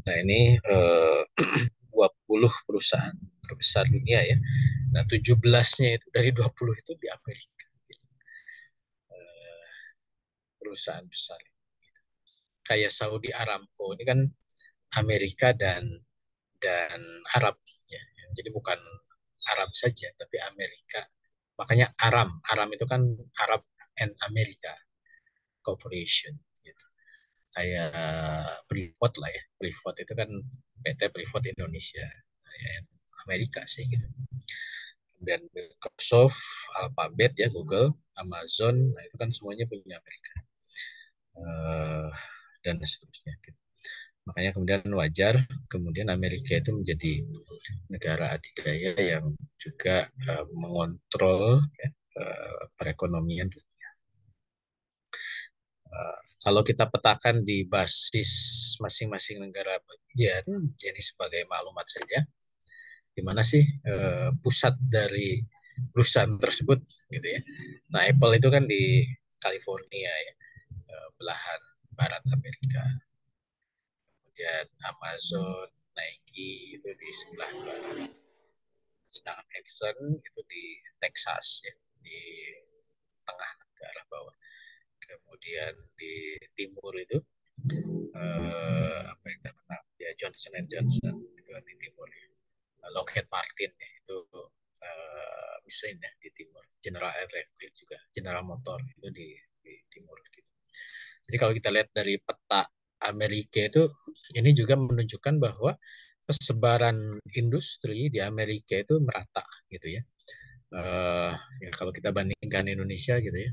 Nah ini 20 perusahaan terbesar dunia ya. Nah 17-nya itu dari 20 itu di Amerika. Perusahaan besar. Kayak Saudi Aramco ini kan Amerika dan Arab ya. Jadi bukan Arab saja tapi Amerika. Makanya Aram itu kan Arab and America Corporation gitu. Kayak Freeport lah ya. Freeport itu kan PT Freeport Indonesia. Ya, Amerika sih gitu. Kemudian Microsoft, Alphabet ya, Google, Amazon, nah itu kan semuanya punya Amerika. Dan seterusnya gitu. Makanya kemudian wajar kemudian Amerika itu menjadi negara adidaya yang juga mengontrol ya, perekonomian dunia. Kalau kita petakan di basis masing-masing negara bagian, jadi sebagai maklumat saja, di mana sih pusat dari perusahaan tersebut gitu ya. Nah Apple itu kan di California ya, belahan barat Amerika. Kemudian Amazon, Nike itu di sebelah barat. Sedangkan Exxon itu di Texas ya, di tengah negara bawah. Kemudian di timur itu apa yang terkenal ya Johnson Johnson itu di timur ya. Lockheed Martin ya, itu mesin ya di timur. General Electric juga, General Motor itu di timur gitu. Jadi kalau kita lihat dari peta Amerika itu, ini juga menunjukkan bahwa persebaran industri di Amerika itu merata gitu ya. Ya kalau kita bandingkan Indonesia gitu ya,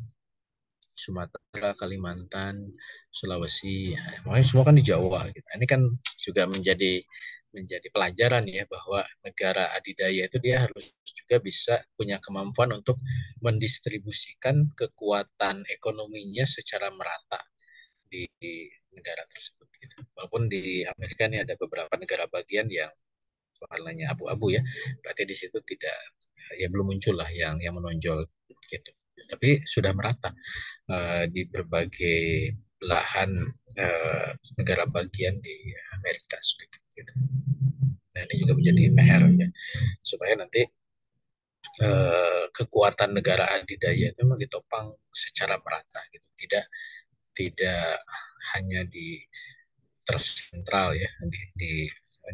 Sumatera, Kalimantan, Sulawesi, ya, makanya semua kan di Jawa. Gitu. Ini kan juga menjadi pelajaran ya bahwa negara adidaya itu dia harus juga bisa punya kemampuan untuk mendistribusikan kekuatan ekonominya secara merata di negara tersebut. Gitu. Walaupun di Amerika ini ada beberapa negara bagian yang warnanya abu-abu ya, berarti di situ tidak ya belum muncul lah yang menonjol gitu. Tapi sudah merata di berbagai belahan negara bagian di Amerika Serikat gitu. Nah, ini juga menjadi PR ya, supaya nanti kekuatan negara adidaya itu memang ditopang secara merata gitu, tidak tidak hanya di tersentral ya di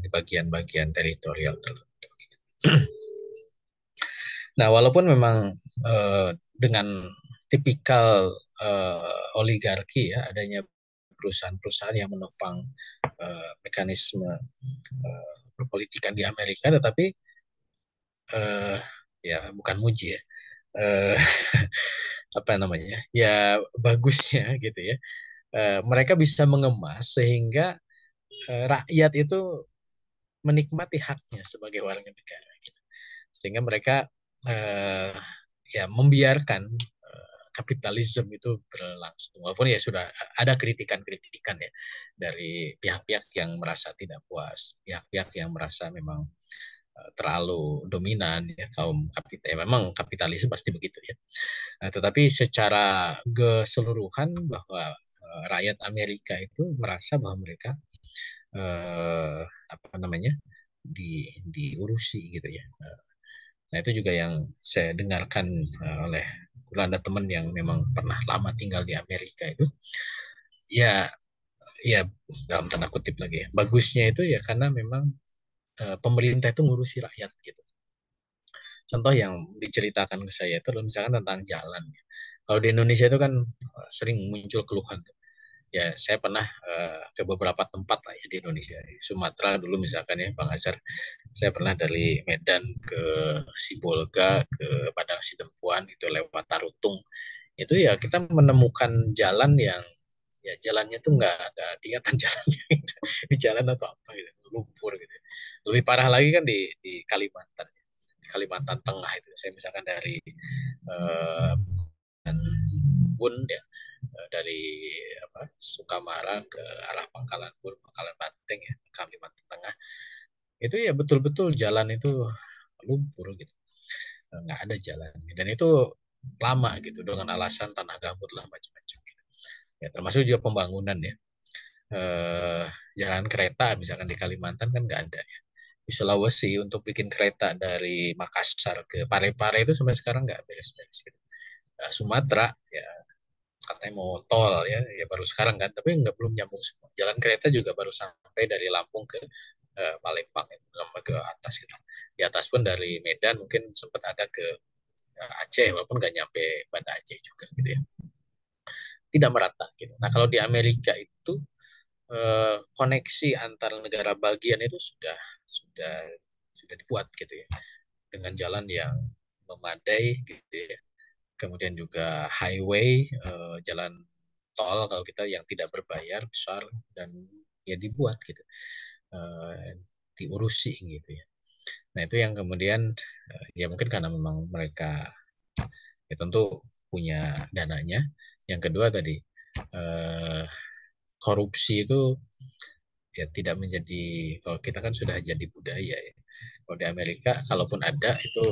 bagian-bagian teritorial tertentu. Nah, walaupun memang dengan tipikal oligarki ya, adanya perusahaan-perusahaan yang menopang mekanisme perpolitikan di Amerika, tetapi ya bukan muji ya, eh, apa namanya ya, bagusnya gitu ya, mereka bisa mengemas sehingga rakyat itu menikmati haknya sebagai warga negara gitu. Sehingga mereka eh, ya membiarkan kapitalisme itu berlangsung, walaupun ya sudah ada kritikan-kritikan ya dari pihak-pihak yang merasa tidak puas, pihak-pihak yang merasa memang terlalu dominan ya kaum kapital, ya memang kapitalisme pasti begitu ya. Nah, tetapi secara keseluruhan bahwa rakyat Amerika itu merasa bahwa mereka apa namanya diurusi gitu ya. Nah, itu juga yang saya dengarkan oleh ada teman yang memang pernah lama tinggal di Amerika itu. Ya, ya dalam tanda kutip lagi ya. Bagusnya itu ya karena memang pemerintah itu ngurusi rakyat gitu. Contoh yang diceritakan ke saya itu misalkan tentang jalan. Kalau di Indonesia itu kan sering muncul keluhan. Ya, saya pernah ke beberapa tempat lah ya di Indonesia. Sumatera dulu misalkan ya, Bang Azhar. Saya pernah dari Medan ke Sibolga, ke Padang Sidempuan, itu lewat Tarutung. Itu ya kita menemukan jalan yang ya jalannya tuh nggak kelihatan jalannya gitu. Di jalan atau apa gitu, lumpur gitu. Lebih parah lagi kan di Kalimantan. Di Kalimantan Tengah itu, saya misalkan dari eh, Bun ya, dari apa Sukamara ke arah Pangkalan Bun, Pangkalan Banteng ya, Kalimantan Tengah. Itu ya betul-betul jalan itu lumpur gitu, nggak ada jalan dan itu lama gitu dengan alasan tanah gambut lah macam-macam gitu. Ya termasuk juga pembangunan ya, jalan kereta misalkan di Kalimantan kan nggak ada ya. Di Sulawesi untuk bikin kereta dari Makassar ke Parepare itu sampai sekarang nggak beres-beres gitu. Nah, Sumatera ya katanya mau tol ya, ya baru sekarang kan, tapi nggak belum nyambung semua. Jalan kereta juga baru sampai dari Lampung ke Palembang itu, ke atas itu. Di atas pun dari Medan mungkin sempat ada ke Aceh, walaupun nggak nyampe Banda Aceh juga gitu ya. Tidak merata gitu. Nah kalau di Amerika itu koneksi antar negara bagian itu sudah sudah dibuat gitu ya, dengan jalan yang memadai gitu ya. Kemudian juga highway, jalan tol kalau kita yang tidak berbayar besar dan ya dibuat gitu, diurusi gitu ya. Nah itu yang kemudian ya mungkin karena memang mereka ya tentu punya dananya. Yang kedua tadi eh, korupsi itu ya tidak menjadi, kalau kita kan sudah jadi budaya ya. Kalau di Amerika kalaupun ada itu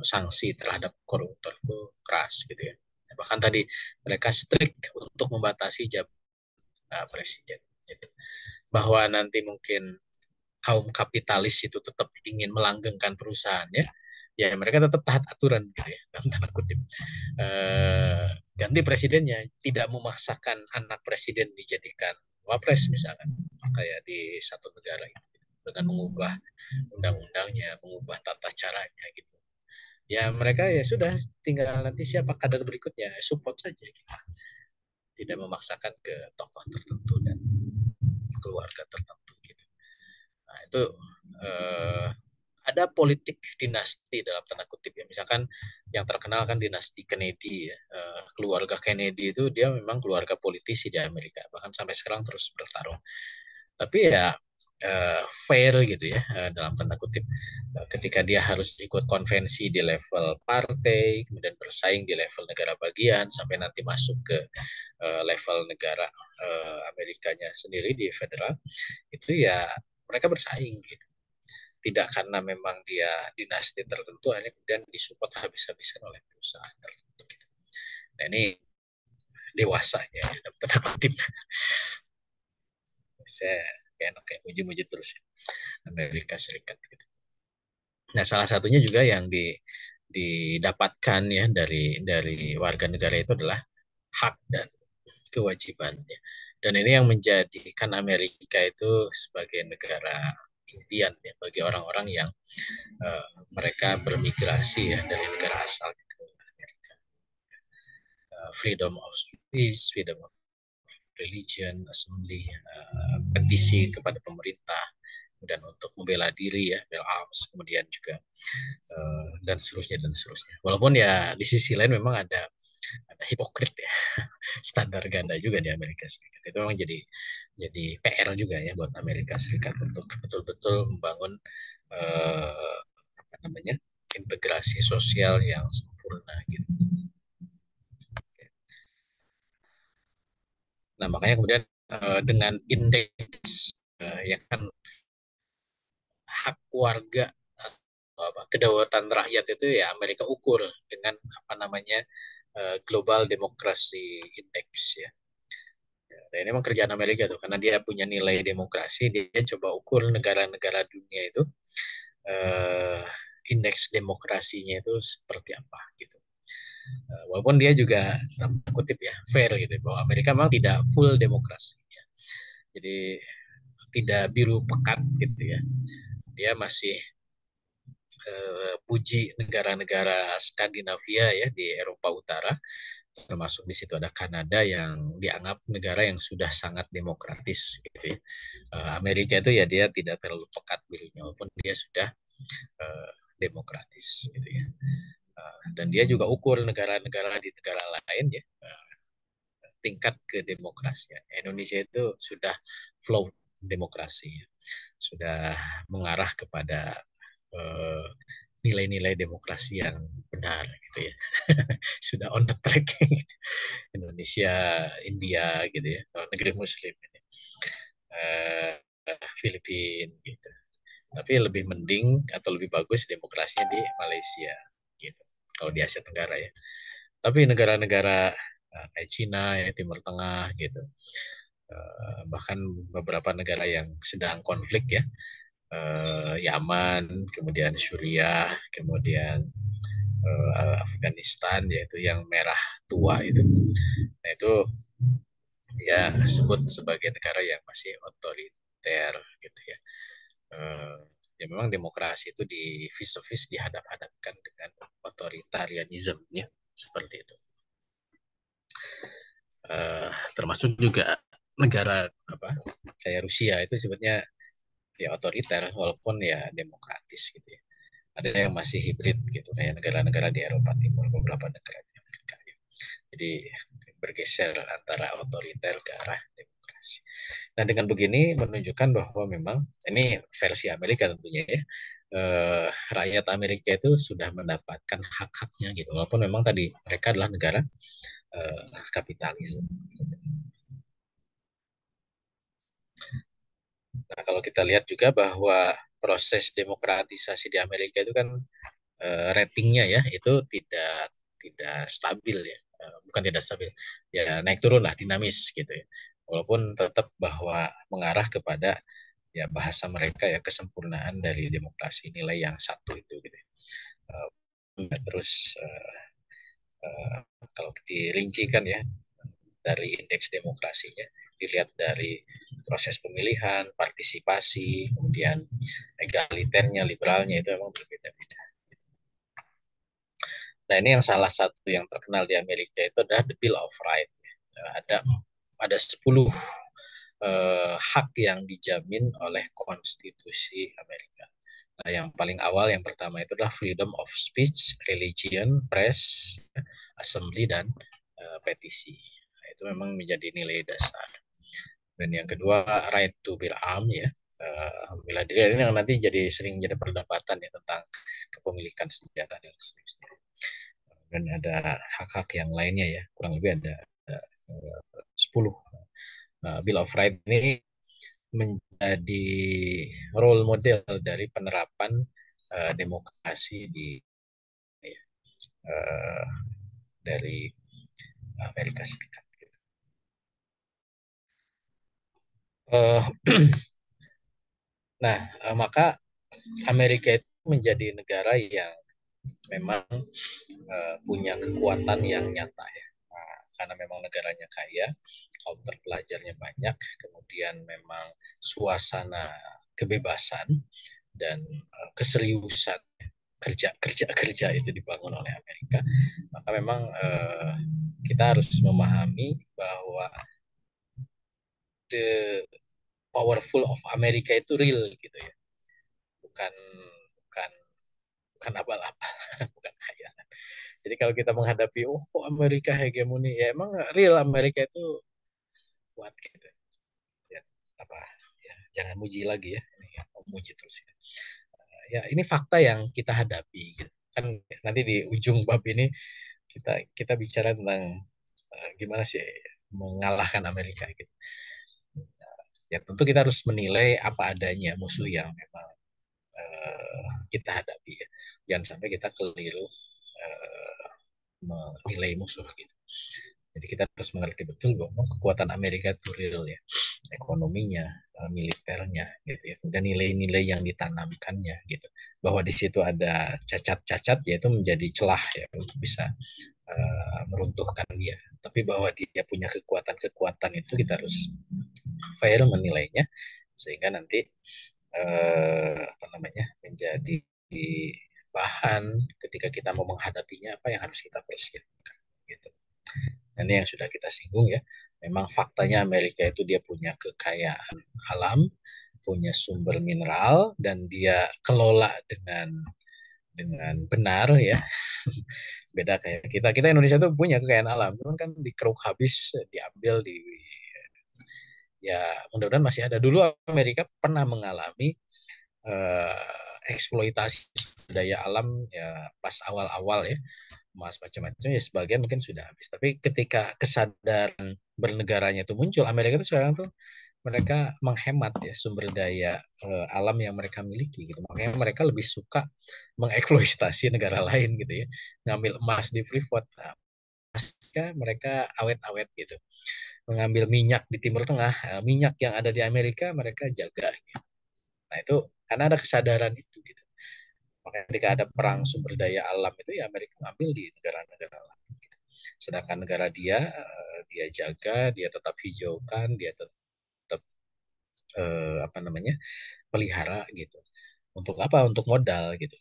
sanksi terhadap koruptor itu keras gitu ya. Bahkan tadi mereka strict untuk membatasi jabatan presiden. Gitu. Bahwa nanti mungkin kaum kapitalis itu tetap ingin melanggengkan perusahaannya, ya mereka tetap taat aturan gitu ya, dalam tanda kutip. Ganti presidennya, tidak memaksakan anak presiden dijadikan wapres misalkan, kayak di satu negara itu, dengan mengubah undang-undangnya, mengubah tata caranya gitu. Ya mereka ya sudah, tinggal nanti siapa kader berikutnya, support saja gitu. Tidak memaksakan ke tokoh tertentu dan keluarga tertentu gitu. Nah, itu eh, ada politik dinasti dalam tanda kutip ya. Misalkan yang terkenal kan dinasti Kennedy ya. Keluarga Kennedy itu dia memang keluarga politisi di Amerika. Bahkan sampai sekarang terus bertarung. Tapi ya fair gitu ya, dalam tanda kutip. Ketika dia harus ikut konvensi di level partai, kemudian bersaing di level negara bagian, sampai nanti masuk ke level negara Amerikanya sendiri di federal, itu ya mereka bersaing gitu, tidak karena memang dia dinasti tertentu akhirnya kemudian disupport habis-habisan oleh perusahaan tertentu gitu. Nah ini dewasanya dalam tanda kutip. Saya kayak muji-muji terus ya, Amerika Serikat gitu. Nah, salah satunya juga yang didapatkan ya dari warga negara itu adalah hak dan kewajiban ya. Dan ini yang menjadikan Amerika itu sebagai negara impian ya bagi orang-orang yang mereka bermigrasi ya dari negara asal ke Amerika. Freedom of speech, freedom of religion, assembly, petisi kepada pemerintah, dan untuk membela diri ya, bela arms, kemudian juga dan seterusnya. Walaupun ya di sisi lain memang ada hipokrit ya, standar ganda juga di Amerika Serikat. Itu memang jadi PR juga ya buat Amerika Serikat untuk betul-betul membangun apa namanya integrasi sosial yang sempurna gitu. Nah makanya kemudian dengan indeks ya kan hak warga kedaulatan rakyat itu ya Amerika ukur dengan apa namanya Global Democracy Index ya. Dan ini memang kerjaan Amerika tuh karena dia punya nilai demokrasi, dia coba ukur negara-negara dunia itu eh, indeks demokrasinya itu seperti apa gitu. Walaupun dia juga kutip ya fair gitu bahwa Amerika memang tidak full demokrasi ya. Jadi tidak biru pekat gitu ya. Dia masih puji negara-negara Skandinavia ya di Eropa Utara, termasuk di situ ada Kanada yang dianggap negara yang sudah sangat demokratis gitu ya. Amerika itu ya dia tidak terlalu pekat birunya walaupun dia sudah demokratis gitu ya. Dan dia juga ukur negara-negara di negara lain ya tingkat kedemokrasian. Indonesia itu sudah flow demokrasi, ya. Sudah mengarah kepada nilai-nilai demokrasi yang benar gitu ya. Sudah on the track gitu. Indonesia, India gitu ya, negeri Muslim ini. Filipina gitu. Tapi lebih mending atau lebih bagus demokrasinya di Malaysia gitu. Kalau di Asia Tenggara ya. Tapi negara-negara kayak Cina ya Timur Tengah gitu. Bahkan beberapa negara yang sedang konflik ya. Yaman, kemudian Suriah, kemudian Afghanistan yaitu yang merah tua itu. Nah, itu ya disebut sebagai negara yang masih otoriter gitu ya. Ya memang demokrasi itu di vis a vis dihadap-hadapkan dengan otoritarianisme ya seperti itu. Termasuk juga negara apa kayak Rusia itu sebetulnya ya otoriter walaupun ya demokratis gitu ya. Ada yang masih hibrid gitu kayak negara-negara di Eropa Timur, beberapa negara di Afrika ya. Jadi bergeser antara otoriter ke arah demokrasi. Nah dengan begini menunjukkan bahwa memang ini versi Amerika tentunya ya. Rakyat Amerika itu sudah mendapatkan hak-haknya gitu walaupun memang tadi mereka adalah negara kapitalis. Nah, kalau kita lihat juga bahwa proses demokratisasi di Amerika itu kan ratingnya ya itu tidak stabil ya. Bukan tidak stabil, ya naik turun lah, dinamis gitu ya. Walaupun tetap bahwa mengarah kepada ya bahasa mereka ya kesempurnaan dari demokrasi nilai yang satu itu gitu. Terus kalau dirincikan ya dari indeks demokrasinya dilihat dari proses pemilihan, partisipasi, kemudian egaliternya, liberalnya itu memang berbeda-beda. Nah ini yang salah satu yang terkenal di Amerika itu adalah the Bill of Rights. Ada 10 hak yang dijamin oleh konstitusi Amerika. Nah, yang paling awal yang pertama itu adalah freedom of speech, religion, press, assembly dan petisi. Nah, itu memang menjadi nilai dasar. Dan yang kedua right to bear arms ya. Bela diri ini nanti sering jadi perdebatan ya tentang kepemilikan senjata dan seterusnya. Dan ada hak-hak yang lainnya ya, kurang lebih ada 10. Bill of Rights ini menjadi role model dari penerapan demokrasi uh, dari Amerika Serikat. Eh, nah, maka Amerika itu menjadi negara yang memang punya kekuatan yang nyata ya. Nah, karena memang negaranya kaya, kaum terpelajarnya banyak, kemudian memang suasana kebebasan dan keseriusan kerja itu dibangun oleh Amerika, maka memang kita harus memahami bahwa the powerful of Amerika itu real gitu ya, bukan bukan bukan abal-abal, bukan hayalan. Jadi kalau kita menghadapi, oh kok Amerika hegemoni, ya emang real Amerika itu kuat gitu. Ya, apa ya, jangan muji lagi ya, ini ya, muji terus ya. Ya ini fakta yang kita hadapi gitu. Kan nanti di ujung bab ini kita kita bicara tentang gimana sih mengalahkan Amerika gitu. Ya tentu kita harus menilai apa adanya musuh yang memang kita hadapi ya. Jangan sampai kita keliru menilai musuh gitu. Jadi kita harus mengerti betul bahwa kekuatan Amerika itu real ya, ekonominya, militernya, gitu ya, dan nilai-nilai yang ditanamkannya gitu. Bahwa di situ ada cacat-cacat, yaitu menjadi celah ya untuk bisa meruntuhkan dia. Tapi bahwa dia punya kekuatan-kekuatan itu kita harus fair menilainya sehingga nanti apa namanya menjadi bahan ketika kita mau menghadapinya apa yang harus kita persiapkan gitu. Ini yang sudah kita singgung ya. Memang faktanya Amerika itu dia punya kekayaan alam, punya sumber mineral dan dia kelola dengan benar ya. Beda kayak kita. Kita Indonesia tuh punya kekayaan alam, cuman kan dikeruk habis, diambil di ya mudah-mudahan masih ada. Dulu Amerika pernah mengalami eksploitasi daya alam ya pas awal-awal ya, emas macam-macam ya sebagian mungkin sudah habis. Tapi ketika kesadaran bernegaranya itu muncul, Amerika itu sekarang tuh mereka menghemat ya sumber daya alam yang mereka miliki gitu. Makanya mereka lebih suka mengeksploitasi negara lain gitu ya. Ngambil emas di Freeport, nah, emasnya mereka awet-awet gitu. Mengambil minyak di Timur Tengah, minyak yang ada di Amerika mereka jaga gitu. Nah, itu karena ada kesadaran itu gitu. Makanya ketika ada perang sumber daya alam itu ya Amerika ngambil di negara-negara lain. Gitu. Sedangkan negara dia dia jaga, dia tetap hijaukan, dia tetap apa namanya pelihara gitu. Untuk apa? Untuk modal gitu.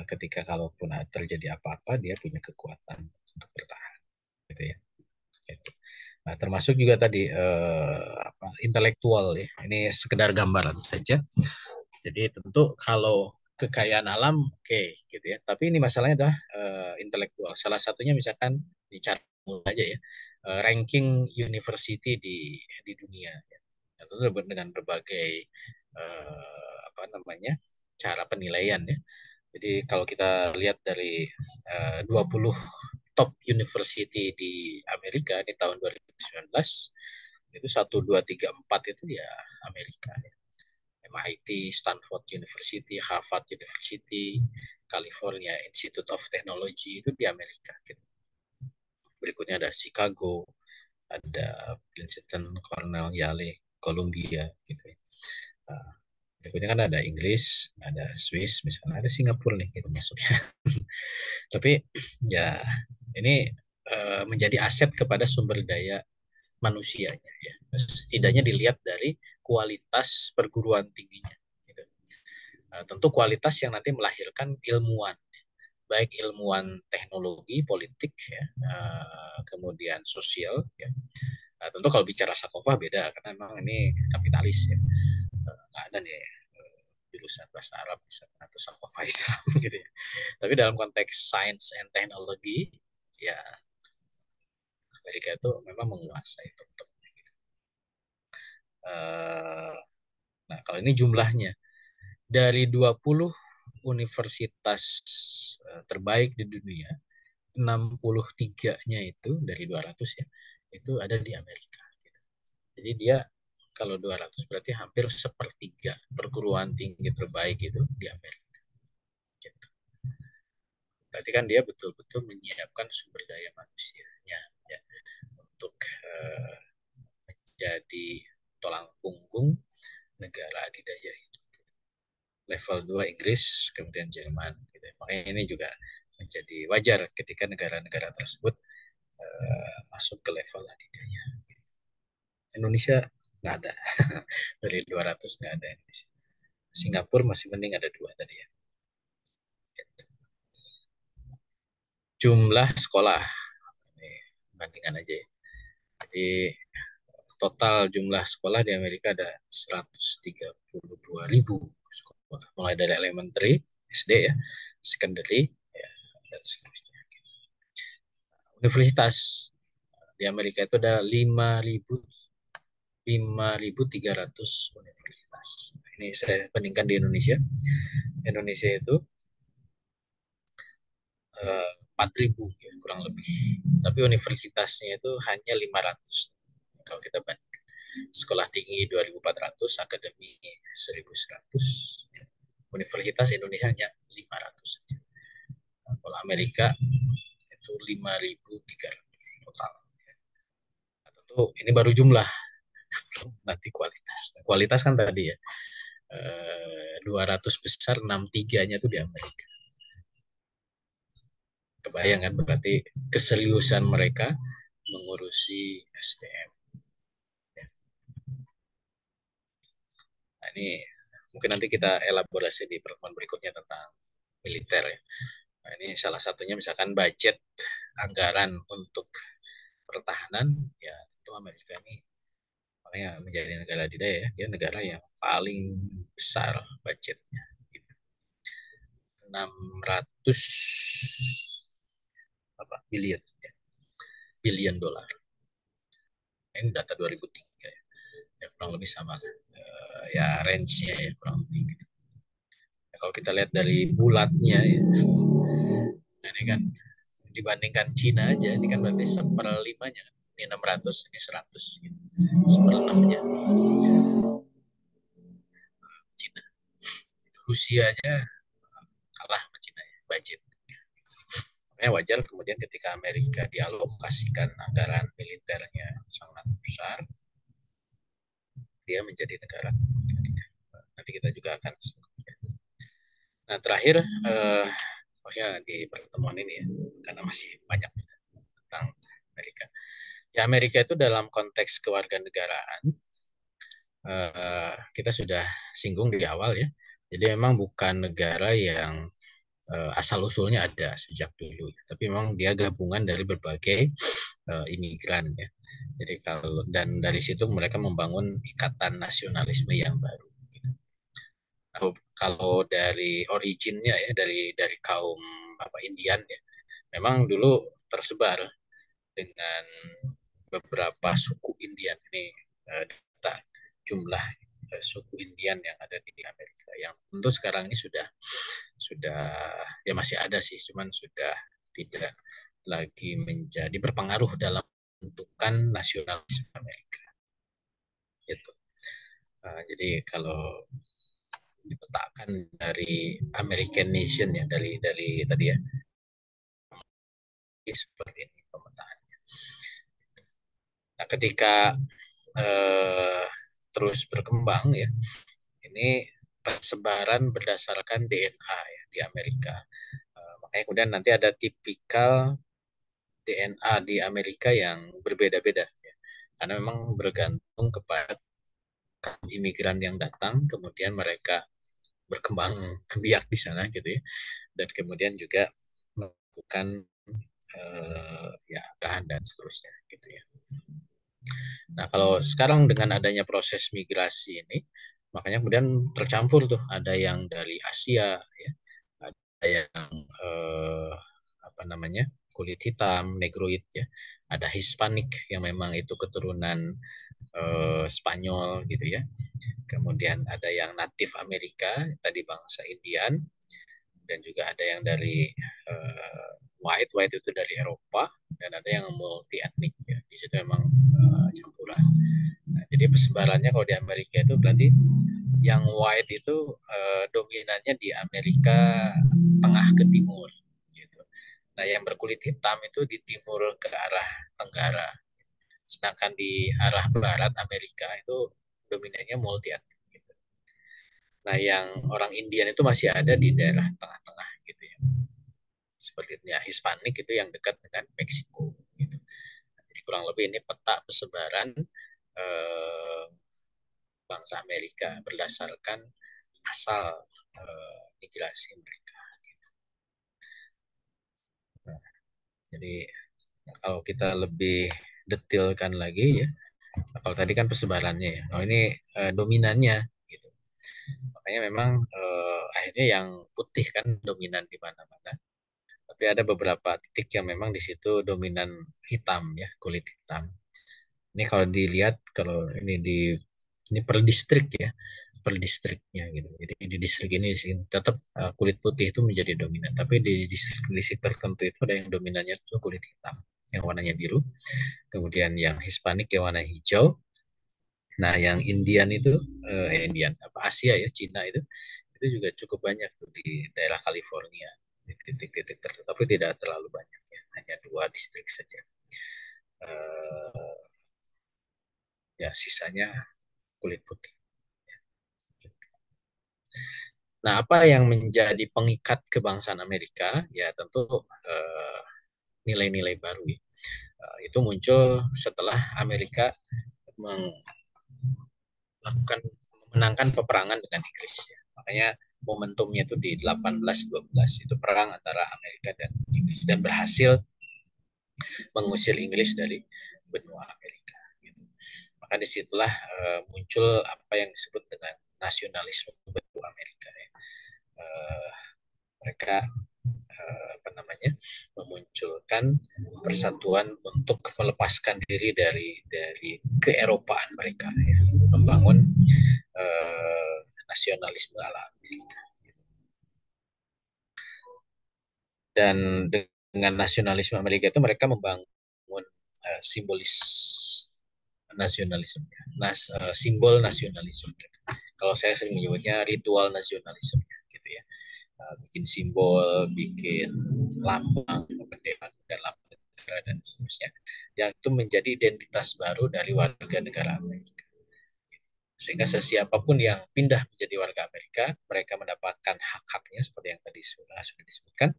Ketika kalaupun terjadi apa-apa dia punya kekuatan untuk bertahan gitu ya. Gitu. Nah, termasuk juga tadi apa, intelektual ya. Ini sekedar gambaran saja. Jadi tentu kalau kekayaan alam oke gitu ya. Tapi ini masalahnya adalah intelektual. Salah satunya misalkan bicara aja ya. Ranking university di dunia ya. Tentu dengan berbagai apa namanya? Cara penilaian ya. Jadi kalau kita lihat dari 20 top university di Amerika di tahun 2019 itu 1, 2, 3, 4 itu ya Amerika ya. MIT, Stanford University, Harvard University, California Institute of Technology itu di Amerika. Gitu. Berikutnya ada Chicago, ada Princeton, Cornell, Yale, Columbia, gitu. Nah, berikutnya kan ada Inggris, ada Swiss, misalnya ada Singapura nih, gitu masuknya. Tapi ya ini menjadi aset kepada sumber daya manusianya ya. Setidaknya dilihat dari kualitas perguruan tingginya. Gitu. Tentu kualitas yang nanti melahirkan ilmuwan, baik ilmuwan teknologi, politik, ya, kemudian sosial. Ya. Tentu kalau bicara sakofah beda, karena memang ini kapitalis ya. Nggak ada nih jurusan bahasa Arab misalnya, atau sakofah Islam gitu ya. Tapi dalam konteks science and technology, ya Amerika itu memang menguasai itu. Nah, kalau ini jumlahnya dari 20 universitas terbaik di dunia, 63-nya itu dari 200 ya, itu ada di Amerika. Jadi dia kalau 200 berarti hampir sepertiga perguruan tinggi terbaik itu di Amerika. Gitu. Berarti kan dia betul-betul menyiapkan sumber daya manusianya ya, untuk menjadi tulang punggung negara adidaya itu. Level 2 Inggris, kemudian Jerman. Gitu. Makanya ini juga menjadi wajar ketika negara-negara tersebut masuk ke level adidaya. Indonesia nggak ada. Dari 200 nggak ada Indonesia. Singapura masih mending ada 2 tadi ya. Gitu. Jumlah sekolah. Ini bandingkan aja ya. Jadi total jumlah sekolah di Amerika ada 132.000 sekolah. Mulai dari elementary, SD ya, secondary, ya, dan seterusnya. Universitas di Amerika itu ada 5.300 universitas. Ini saya bandingkan di Indonesia. Indonesia itu 4.000 ya, kurang lebih. Tapi universitasnya itu hanya 500. Kalau kita bandingkan. Sekolah tinggi 2.400, akademi 1.100. Ya. Universitas Indonesia hanya 500 saja. Nah, kalau Amerika itu 5.300 total. Nah, tentu ini baru jumlah, nanti kualitas. Kualitas kan tadi ya, 200 besar, 63-nya itu di Amerika. Kebayang kan berarti keseriusan mereka mengurusi SDM. Nah, ini mungkin nanti kita elaborasi di pertemuan berikutnya tentang militer ya. Nah, ini salah satunya misalkan budget anggaran untuk pertahanan ya, tentu Amerika ini makanya menjadi negara adidaya ya, dia negara yang paling besar budgetnya. 600 billion ya, billion dolar. Ini data 2003 ya. Ya kurang lebih sama ya range-nya ya kurang lebih gitu. Ya, kalau kita lihat dari bulatnya ya, nah, ini kan dibandingkan Cina aja, ini kan berarti 1/5-nya. Ini 600, ini 100 gitu. 1/6-nya Cina. Rusia aja kalah sama Cina ya, budget. Makanya wajar kemudian ketika Amerika dialokasikan anggaran militernya sangat besar, dia menjadi negara. Nanti kita juga akan. Nah terakhir, maksudnya di pertemuan ini ya, karena masih banyak tentang Amerika. Ya Amerika itu dalam konteks kewarganegaraan, kita sudah singgung di awal ya. Jadi memang bukan negara yang asal-usulnya ada sejak dulu, tapi memang dia gabungan dari berbagai imigran ya. Jadi dan dari situ mereka membangun ikatan nasionalisme yang baru. Kalau dari originnya ya, dari kaum Indian ya, memang dulu tersebar dengan beberapa suku Indian. Ini data jumlah suku Indian yang ada di Amerika, yang tentu sekarang ini sudah ya masih ada sih, cuman sudah tidak lagi menjadi berpengaruh dalam bentukan nasionalisme Amerika. Gitu. Jadi kalau dipetakan dari American Nation ya, dari tadi ya, seperti ini pemetaannya. Nah, ketika terus berkembang ya, ini persebaran berdasarkan DNA ya di Amerika. Makanya kemudian nanti ada tipikal DNA di Amerika yang berbeda-beda ya. Karena memang bergantung kepada imigran yang datang, kemudian mereka berkembang biak di sana gitu ya, dan kemudian juga melakukan ya tahan dan seterusnya gitu ya. Nah kalau sekarang dengan adanya proses migrasi ini, makanya kemudian tercampur tuh, ada yang dari Asia ya, ada yang apa namanya kulit hitam, negroid ya, ada Hispanic yang memang itu keturunan Spanyol gitu ya. Kemudian ada yang natif Amerika, tadi bangsa Indian, dan juga ada yang dari white itu dari Eropa, dan ada yang multi etnik ya. Di situ memang campuran. Nah, jadi persebarannya kalau di Amerika itu berarti yang white itu dominannya di Amerika tengah ke timur gitu. Nah, yang berkulit hitam itu di timur ke arah tenggara. Sedangkan di arah barat Amerika itu dominannya multi etnik. Gitu. Nah, yang orang Indian itu masih ada di daerah tengah-tengah gitu ya. Seperti ya, Hispanik itu yang dekat dengan Meksiko gitu. Jadi kurang lebih ini peta persebaran eh, bangsa Amerika berdasarkan asal migrasi mereka. Gitu. Nah, jadi kalau kita lebih detailkan lagi ya, kalau tadi kan persebarannya ya, kalau ini dominannya gitu. Makanya memang akhirnya yang putih kan dominan di mana-mana. Tapi ada beberapa titik yang memang di situ dominan hitam ya, kulit hitam. Ini kalau dilihat kalau ini per distrik ya, per distriknya gitu. Jadi di distrik ini tetap kulit putih itu menjadi dominan. Tapi di distrik tertentu itu ada yang dominannya itu kulit hitam, yang warnanya biru. Kemudian yang Hispanik yang warna hijau. Nah, yang Indian itu Indian apa Asia ya, Cina itu juga cukup banyak tuh di daerah California di titik-titik tertentu, tapi tidak terlalu banyak ya, hanya 2 distrik saja. Eh, ya sisanya kulit putih. Nah, apa yang menjadi pengikat kebangsaan Amerika? Ya tentu nilai-nilai baru ya. Itu muncul setelah Amerika melakukan memenangkan peperangan dengan Inggris ya. Makanya momentumnya itu di 1812 itu perang antara Amerika dan Inggris dan berhasil mengusir Inggris dari benua Amerika. Gitu. Maka disitulah muncul apa yang disebut dengan nasionalisme benua Amerika. Ya. Uh, mereka apa namanya memunculkan persatuan untuk melepaskan diri dari keeropaan mereka, ya. Membangun nasionalisme ala Amerika. Dan dengan nasionalisme Amerika itu mereka membangun simbolis nasionalisme, simbol nasionalisme. Kalau saya sering menyebutnya ritual nasionalisme, gitu ya. Bikin simbol, bikin lambang, bendera dan lambang negara dan seterusnya, yang itu menjadi identitas baru dari warga negara Amerika. Sehingga sesiapapun yang pindah menjadi warga Amerika, mereka mendapatkan hak-haknya seperti yang tadi sudah disebutkan,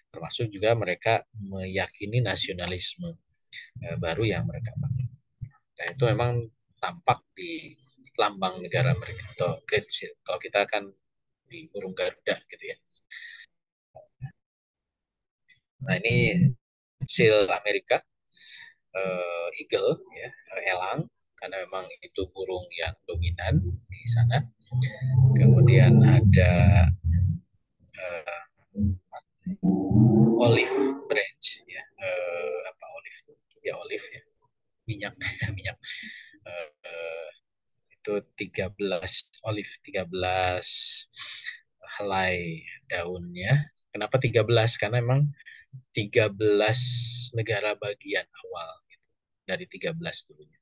termasuk juga mereka meyakini nasionalisme baru yang mereka bangun. Nah, itu memang tampak di lambang negara mereka atau Great Seal. Kalau kita kan di burung Garuda gitu ya. Nah, ini seal Amerika, eagle ya, elang, karena memang itu burung yang dominan di sana. Kemudian ada uh, olive branch ya, apa olive ya, olive ya, minyak minyak, uh, itu 13 olive, 13 helai daunnya. Kenapa 13? Karena memang 13 negara bagian awal gitu, dari 13 dulunya.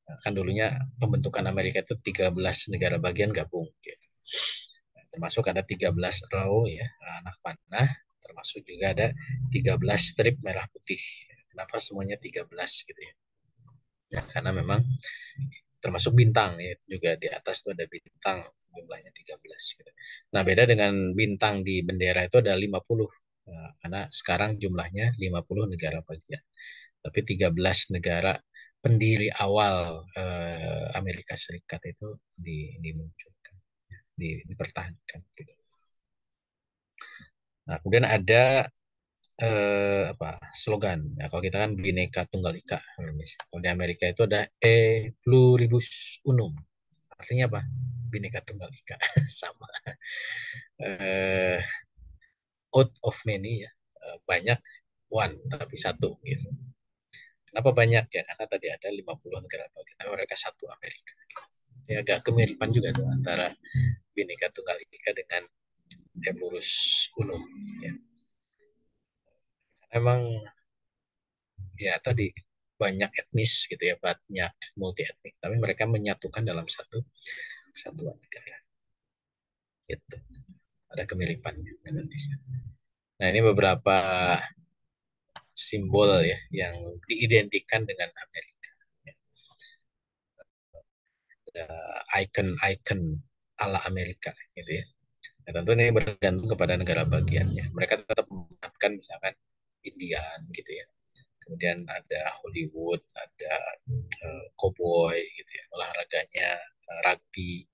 Nah, kan dulunya pembentukan Amerika itu 13 negara bagian gabung gitu. Termasuk ada 13 row ya, anak panah, termasuk juga ada 13 strip merah putih. Kenapa semuanya 13 gitu ya? Ya karena memang termasuk bintang ya, juga di atas itu ada bintang, jumlahnya 13 gitu. Nah, beda dengan bintang di bendera itu ada 50. Nah, karena sekarang jumlahnya 50 negara bagian. Tapi 13 negara pendiri awal Amerika Serikat itu dimunculkan, dipertahankan gitu. Nah, kemudian ada apa slogan. Ya, kalau kita kan Bhinneka Tunggal Ika. Kalau di Amerika itu ada E Pluribus Unum. Artinya apa? Bhinneka Tunggal Ika. Sama. Eh, out of many ya. Banyak one tapi satu gitu. Kenapa banyak ya? Karena tadi ada 50 negara bagian. Mereka satu Amerika. Ya, agak kemiripan juga tuh antara Bhinneka Tunggal Ika dengan E Pluribus Unum. Ya. Emang ya tadi banyak etnis gitu ya, banyak multi etnik, tapi mereka menyatukan dalam satu kesatuan negara. Gitu. Ada kemiripannya Indonesia. Nah, ini beberapa simbol ya yang diidentikan dengan Amerika. icon-icon ala Amerika gitu ya. Nah, tentu ini bergantung kepada negara bagiannya. Mereka tetap menggunakan misalkan Indian gitu ya. Kemudian ada Hollywood, ada cowboy gitu ya, olahraganya rugby.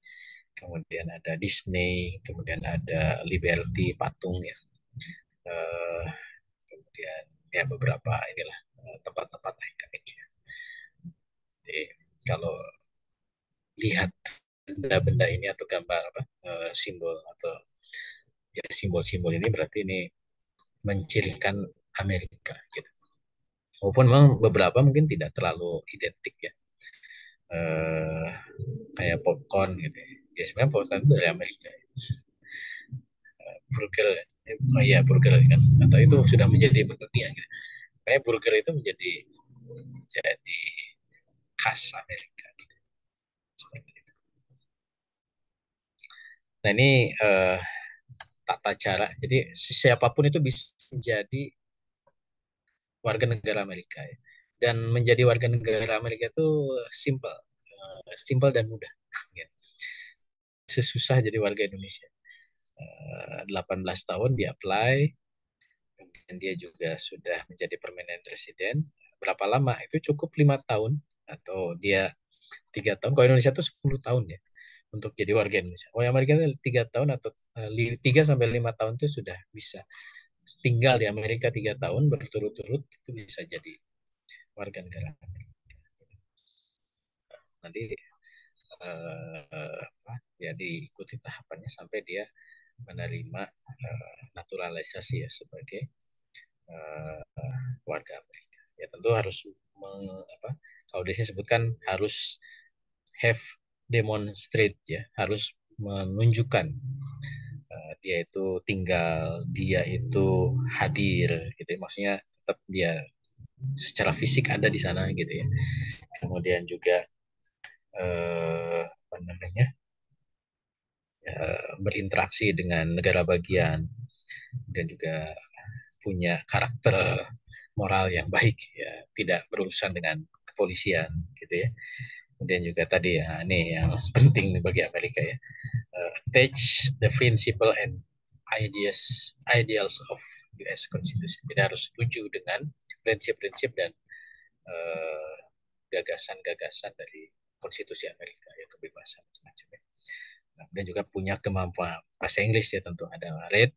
Kemudian ada Disney, kemudian ada Liberty patung ya. Uh, kemudian ya beberapa inilah tempat-tempat ikonik ya. Jadi kalau lihat benda-benda ini atau gambar apa simbol atau ya simbol-simbol ini berarti ini mencirikan Amerika gitu. Walaupun memang beberapa mungkin tidak terlalu identik ya. Eh, kayak popcorn gitu. Ya sebenarnya popcorn itu dari Amerika. Ya. Burger, oh iya burger kan. Atau itu sudah menjadi mendunia gitu. Kayak burger itu jadi khas Amerika gitu. Seperti itu. Nah ini tata cara. Jadi siapapun itu bisa menjadi warga negara Amerika ya. Dan menjadi warga negara Amerika itu simple, simple dan mudah. Ya. Sesusah jadi warga Indonesia. 18 tahun dia apply, kemudian dia juga sudah menjadi permanent resident. Berapa lama? Itu cukup 5 tahun atau dia 3 tahun. Kalau Indonesia itu 10 tahun ya untuk jadi warga Indonesia. Oh, Amerika itu 3 tahun atau 3 sampai 5 tahun itu sudah bisa tinggal di Amerika 3 tahun berturut-turut itu bisa jadi warga negara Amerika. Nanti ya diikuti tahapannya sampai dia menerima naturalisasi ya sebagai warga Amerika. Ya tentu harus kalau dia sebutkan harus have demonstrate ya, harus menunjukkan dia itu tinggal, dia itu hadir gitu ya. Maksudnya tetap dia secara fisik ada di sana gitu ya. Kemudian juga apa namanya? Berinteraksi dengan negara bagian dan juga punya karakter moral yang baik ya, tidak berurusan dengan kepolisian gitu ya. Kemudian juga tadi ya ini yang penting bagi Amerika ya, attach the principle and ideals of US Constitution. Jadi harus setuju dengan prinsip-prinsip dan gagasan-gagasan dari konstitusi Amerika ya, kebebasan macam-macam. Nah, dan juga punya kemampuan bahasa Inggris ya, tentu ada read,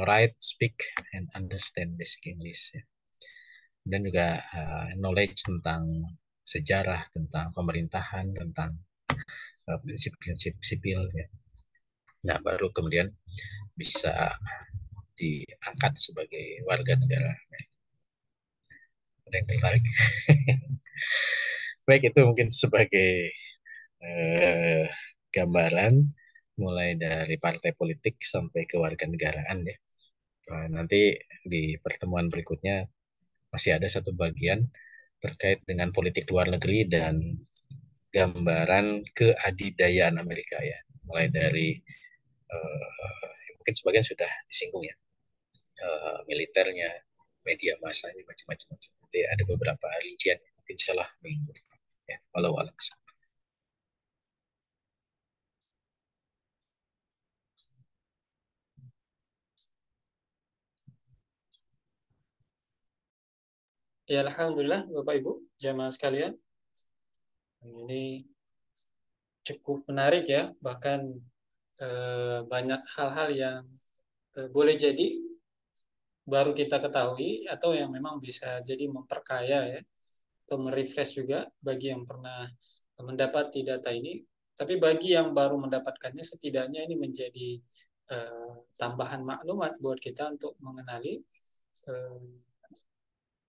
write, speak, and understand basic English ya. Dan juga knowledge tentang sejarah, tentang pemerintahan, tentang prinsip-prinsip sipil ya. Nah, baru kemudian bisa diangkat sebagai warga negara. Ada yang tertarik? Baik, itu mungkin sebagai gambaran mulai dari partai politik sampai ke warga negaraan ya. Nah, nanti di pertemuan berikutnya masih ada satu bagian terkait dengan politik luar negeri dan gambaran keadidayaan Amerika ya. Mulai dari mungkin sebagian sudah disinggung ya, militernya, media masanya, macam-macam. Nanti ada beberapa rincian mungkin salah minggu ya. Walau alam. Ya, Alhamdulillah, Bapak Ibu, jamaah sekalian. Ini cukup menarik ya, bahkan banyak hal-hal yang boleh jadi baru kita ketahui atau yang memang bisa jadi memperkaya ya, atau merefresh juga bagi yang pernah mendapati data ini. Tapi bagi yang baru mendapatkannya, setidaknya ini menjadi tambahan maklumat buat kita untuk mengenali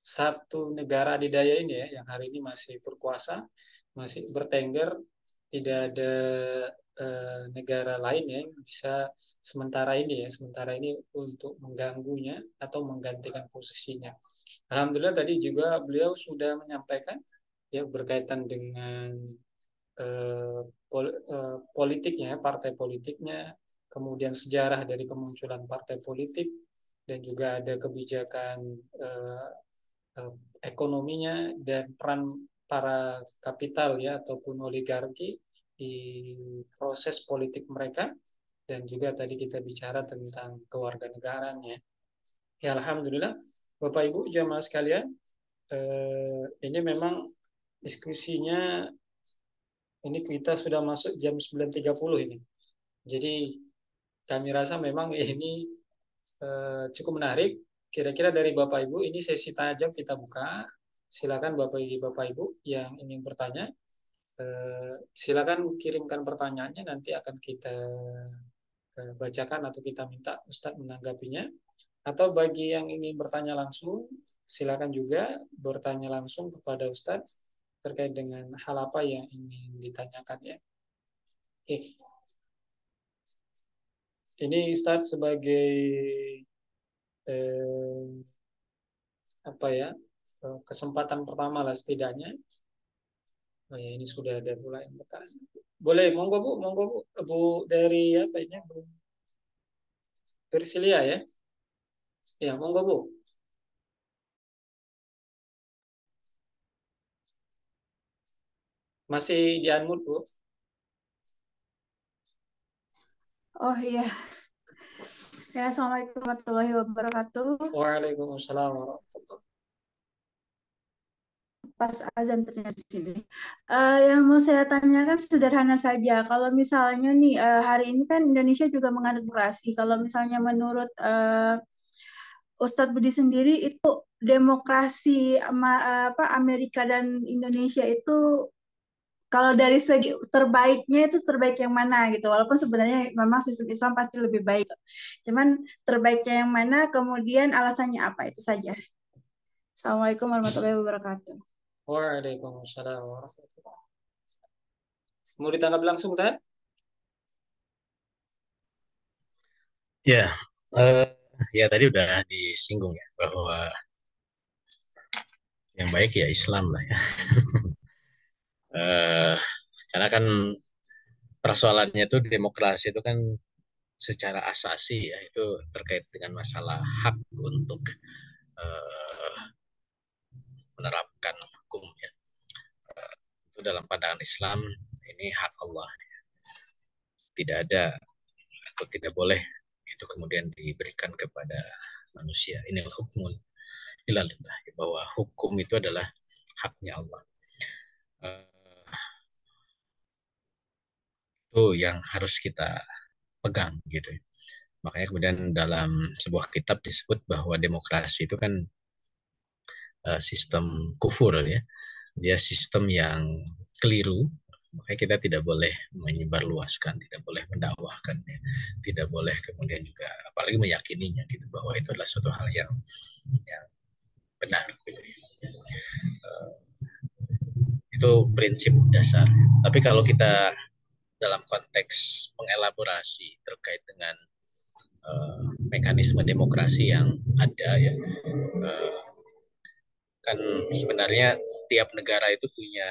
satu negara adidaya ini ya, yang hari ini masih berkuasa, masih bertengger, tidak ada negara lain yang bisa sementara ini untuk mengganggunya atau menggantikan posisinya. Alhamdulillah tadi juga beliau sudah menyampaikan ya berkaitan dengan politiknya, partai politiknya, kemudian sejarah dari kemunculan partai politik, dan juga ada kebijakan ekonominya dan peran para kapital ya ataupun oligarki di proses politik mereka, dan juga tadi kita bicara tentang kewarganegaraan ya. Ya alhamdulillah Bapak Ibu jamaah sekalian, ini memang diskusinya ini kita sudah masuk jam 9.30 ini. Jadi kami rasa memang ini cukup menarik. Kira-kira dari Bapak Ibu ini sesi tanya jawab kita buka. Silakan Bapak Ibu yang ingin bertanya, silakan kirimkan pertanyaannya, nanti akan kita bacakan atau kita minta Ustadz menanggapinya. Atau bagi yang ingin bertanya langsung, silakan juga bertanya langsung kepada Ustadz terkait dengan hal apa yang ingin ditanyakan ya. Oke. Ini Ustadz sebagai apa ya, kesempatan pertama lah setidaknya. Oh ya, ini sudah ada pula yang bertanya. Boleh, monggo Bu, Bu dari apa ini, Bu Persilia ya. Ya, monggo Bu. Masih di unmute Bu. Oh iya. Ya, Assalamualaikum warahmatullahi wabarakatuh. Waalaikumsalam warahmatullahi. Pas azan ternyata di sini. Yang mau saya tanyakan sederhana saja. Kalau misalnya nih hari ini kan Indonesia juga menganut demokrasi. Kalau misalnya menurut Ustadz Budi sendiri itu demokrasi Amerika dan Indonesia itu kalau dari segi terbaiknya itu terbaik yang mana gitu, walaupun sebenarnya memang sistem Islam pasti lebih baik, cuman terbaiknya yang mana, kemudian alasannya apa, itu saja. Assalamualaikum warahmatullahi wabarakatuh. Waalaikumsalam warahmatullahi wabarakatuh. Mau ditangkap langsung kan? Ya, ya tadi udah disinggung ya bahwa yang baik ya Islam lah ya. Karena kan persoalannya itu demokrasi itu kan secara asasi ya itu terkait dengan masalah hak untuk menerapkan hukum ya. Itu dalam pandangan Islam ini hak Allah. Tidak ada atau tidak boleh itu kemudian diberikan kepada manusia. Ini hukum ilallah, bahwa hukum itu adalah haknya Allah. Itu yang harus kita pegang gitu. Makanya kemudian dalam sebuah kitab disebut bahwa demokrasi itu kan sistem kufur ya. Dia sistem yang keliru. Makanya kita tidak boleh menyebarluaskan, tidak boleh mendakwahkan, ya. Tidak boleh kemudian juga apalagi meyakininya gitu bahwa itu adalah suatu hal yang benar gitu ya. Itu prinsip dasar. Tapi kalau kita dalam konteks mengelaborasi terkait dengan mekanisme demokrasi yang ada ya, kan sebenarnya tiap negara itu punya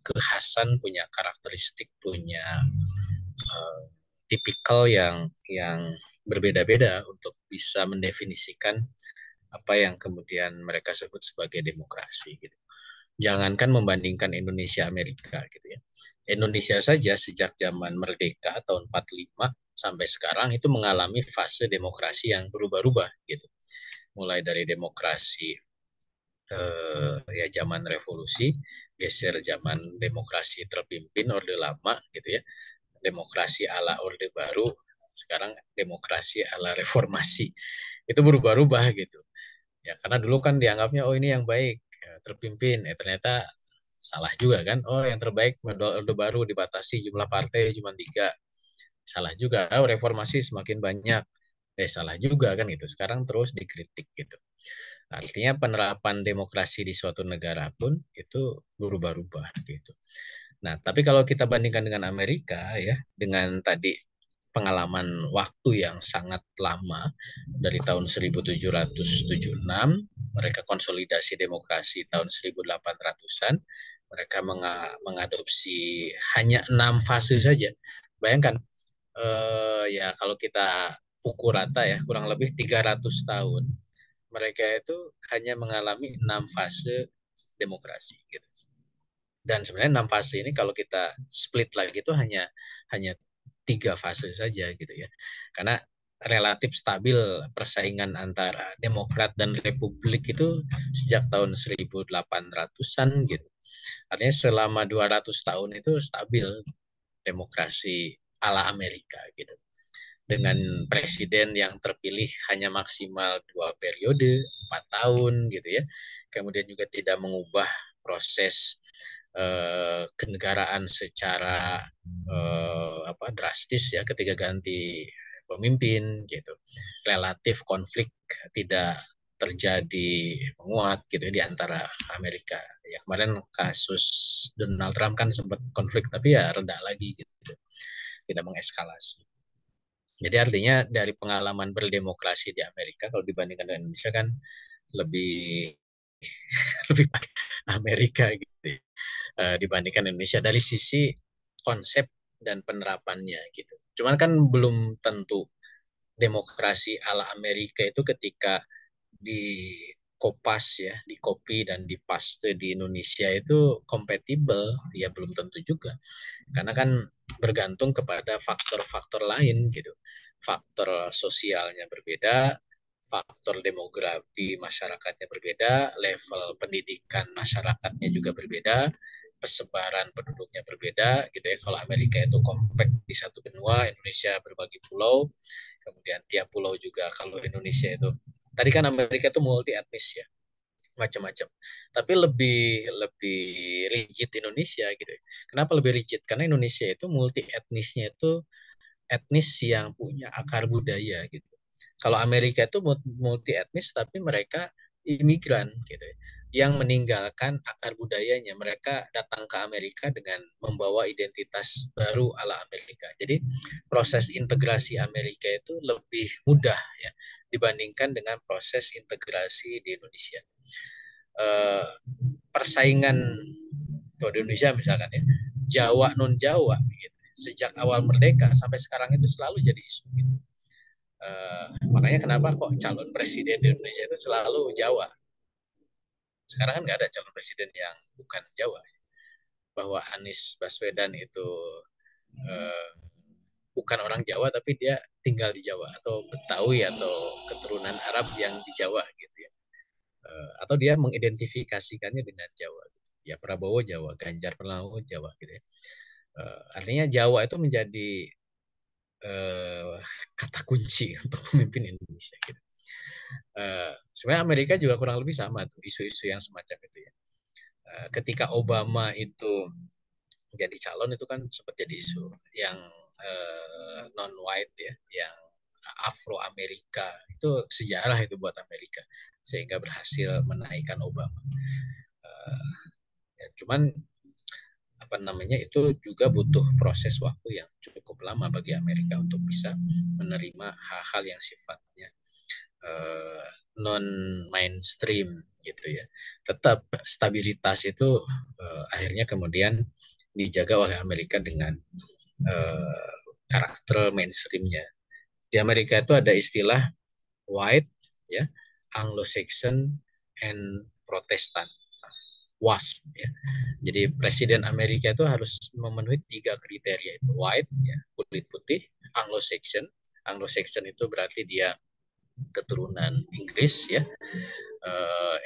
kekhasan, punya karakteristik, punya tipikal yang berbeda-beda untuk bisa mendefinisikan apa yang kemudian mereka sebut sebagai demokrasi gitu. Jangankan membandingkan Indonesia Amerika gitu ya. Indonesia saja sejak zaman merdeka tahun 45 sampai sekarang itu mengalami fase demokrasi yang berubah-ubah gitu. Mulai dari demokrasi ya zaman revolusi, geser zaman demokrasi terpimpin Orde Lama gitu ya. Demokrasi ala Orde Baru, sekarang demokrasi ala reformasi. Itu berubah-ubah gitu. Ya karena dulu kan dianggapnya oh ini yang baik, terpimpin, ternyata salah juga kan. Oh yang terbaik Orde Baru dibatasi jumlah partai cuma 3. Salah juga. Oh reformasi semakin banyak. Salah juga kan itu. Sekarang terus dikritik gitu. Artinya penerapan demokrasi di suatu negara pun itu berubah-ubah gitu. Nah, tapi kalau kita bandingkan dengan Amerika ya, dengan tadi pengalaman waktu yang sangat lama dari tahun 1776, mereka konsolidasi demokrasi tahun 1800-an, mereka mengadopsi hanya 6 fase saja. Bayangkan ya kalau kita pukul rata ya kurang lebih 300 tahun mereka itu hanya mengalami 6 fase demokrasi gitu. Dan sebenarnya 6 fase ini kalau kita split lagi itu hanya 3 fase saja gitu ya. Karena relatif stabil persaingan antara Demokrat dan Republik itu sejak tahun 1800-an gitu. Artinya selama 200 tahun itu stabil demokrasi ala Amerika gitu. Dengan presiden yang terpilih hanya maksimal 2 periode, 4 tahun gitu ya. Kemudian juga tidak mengubah proses kenegaraan secara drastis ya ketika ganti pemimpin gitu. Relatif konflik tidak terjadi menguat gitu ya, di antara Amerika. Ya kemarin kasus Donald Trump kan sempat konflik tapi ya reda lagi gitu. Tidak mengeskalasi. Jadi artinya dari pengalaman berdemokrasi di Amerika kalau dibandingkan dengan Indonesia kan lebih lebih Amerika gitu dibandingkan Indonesia dari sisi konsep dan penerapannya gitu. Cuman kan belum tentu demokrasi ala Amerika itu ketika di kopas ya, di copy dan di paste di Indonesia itu kompatibel, ya belum tentu juga. Karena kan bergantung kepada faktor-faktor lain gitu. Faktor sosialnya berbeda, faktor demografi masyarakatnya berbeda, level pendidikan masyarakatnya juga berbeda, persebaran penduduknya berbeda gitu ya. Kalau Amerika itu compact di satu benua, Indonesia berbagi pulau, kemudian tiap pulau juga. Kalau Indonesia itu tadi kan Amerika itu multi etnis ya, macam-macam. Tapi lebih lebih rigid Indonesia gitu. Kenapa lebih rigid? Karena Indonesia itu multi etnisnya itu etnis yang punya akar budaya gitu. Kalau Amerika itu multi etnis tapi mereka imigran gitu, yang meninggalkan akar budayanya. Mereka datang ke Amerika dengan membawa identitas baru ala Amerika. Jadi proses integrasi Amerika itu lebih mudah ya dibandingkan dengan proses integrasi di Indonesia. Persaingan kalau di Indonesia misalkan ya, Jawa non Jawa gitu. Sejak awal merdeka sampai sekarang itu selalu jadi isu gitu. Makanya kenapa kok calon presiden di Indonesia itu selalu Jawa. Sekarang kan nggak ada calon presiden yang bukan Jawa. Bahwa Anies Baswedan itu bukan orang Jawa tapi dia tinggal di Jawa, atau Betawi atau keturunan Arab yang di Jawa gitu ya. Atau dia mengidentifikasikannya dengan Jawa gitu. Ya Prabowo Jawa, Ganjar Pranowo Jawa gitu ya. Artinya Jawa itu menjadi kata kunci untuk memimpin Indonesia gitu. Sebenarnya Amerika juga kurang lebih sama tuh isu-isu yang semacam itu ya. Ketika Obama itu jadi calon itu kan sempat jadi isu yang non white ya, yang Afro Amerika, itu sejarah itu buat Amerika sehingga berhasil menaikkan Obama. Cuman apa namanya itu juga butuh proses waktu yang cukup lama bagi Amerika untuk bisa menerima hal-hal yang sifatnya non mainstream gitu ya. Tetap stabilitas itu akhirnya kemudian dijaga oleh Amerika dengan karakter mainstreamnya. Di Amerika itu ada istilah white ya, Anglo-Saxon and Protestant. WASP ya. Jadi presiden Amerika itu harus memenuhi 3 kriteria itu. White ya, kulit putih, Anglo-Saxon. Anglo-Saxon itu berarti dia keturunan Inggris ya.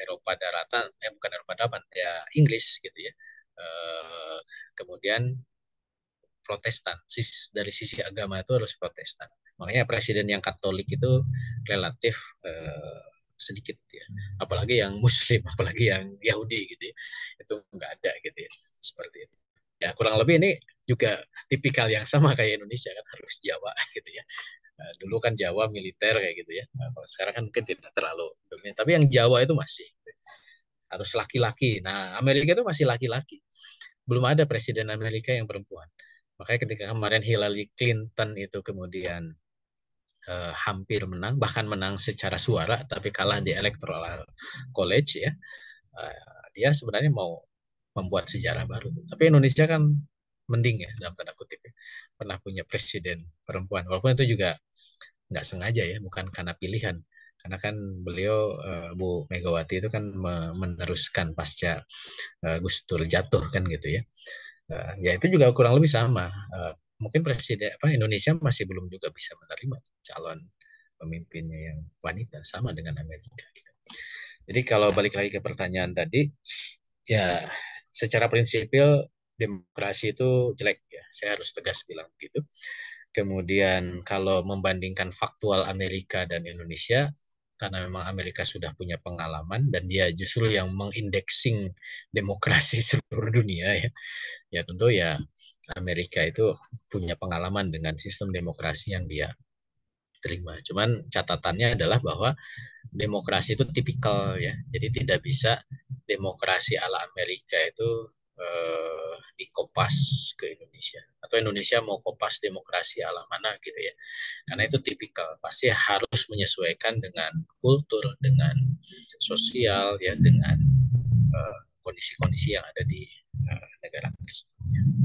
Eropa daratan, bukan Eropa daratan, ya Inggris gitu ya. Kemudian Protestan, dari sisi agama itu harus Protestan. Makanya presiden yang Katolik itu relatif sedikit ya, apalagi yang Muslim, apalagi yang Yahudi gitu ya, itu nggak ada gitu ya, seperti itu. Ya kurang lebih ini juga tipikal yang sama kayak Indonesia kan, harus Jawa gitu ya. Dulu kan Jawa militer kayak gitu ya. Kalau sekarang kan mungkin tidak terlalu dominan, tapi yang Jawa itu masih harus laki-laki. Nah Amerika itu masih laki-laki, belum ada presiden Amerika yang perempuan. Makanya ketika kemarin Hillary Clinton itu kemudian hampir menang, bahkan menang secara suara, tapi kalah di Electoral College ya. Dia sebenarnya mau membuat sejarah baru. Tapi Indonesia kan mending ya dalam tanda kutip ya. Pernah punya presiden perempuan, walaupun itu juga nggak sengaja ya, bukan karena pilihan, Karena kan beliau Bu Megawati itu kan meneruskan pasca Gus Dur jatuh kan gitu ya. Ya itu juga kurang lebih sama. Mungkin presiden Indonesia masih belum juga bisa menerima calon pemimpinnya yang wanita sama dengan Amerika gitu. Jadi kalau balik lagi ke pertanyaan tadi, ya secara prinsipil demokrasi itu jelek ya. Saya harus tegas bilang gitu. Kemudian kalau membandingkan faktual Amerika dan Indonesia, karena memang Amerika sudah punya pengalaman dan dia justru yang mengindeksing demokrasi seluruh dunia ya. Ya tentu ya Amerika itu punya pengalaman dengan sistem demokrasi yang dia terima. Cuman catatannya adalah bahwa demokrasi itu tipikal ya. Jadi tidak bisa demokrasi ala Amerika itu dikopas ke Indonesia atau Indonesia mau kopas demokrasi ala mana gitu ya. Karena itu tipikal, pasti harus menyesuaikan dengan kultur, dengan sosial ya, dengan kondisi-kondisi yang ada di negara tersebut.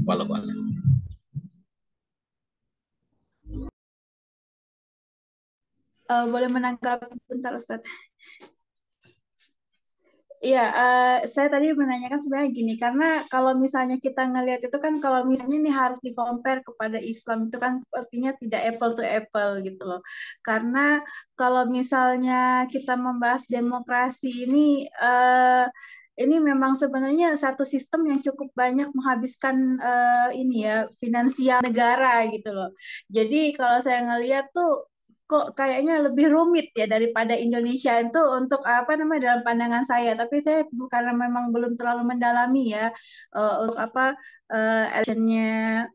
Walau Boleh menanggapi bentar, Ustadz? Iya, saya tadi menanyakan sebenarnya gini, karena kalau misalnya kita ngelihat itu kan, kalau misalnya ini harus di-compare kepada Islam, itu kan artinya tidak apple to apple gitu loh. Karena kalau misalnya kita membahas demokrasi ini memang sebenarnya satu sistem yang cukup banyak menghabiskan ini ya, finansial negara gitu loh. Jadi kalau saya ngelihat tuh, kok kayaknya lebih rumit ya daripada Indonesia itu untuk apa namanya dalam pandangan saya. Tapi saya karena memang belum terlalu mendalami ya untuk apa actionnya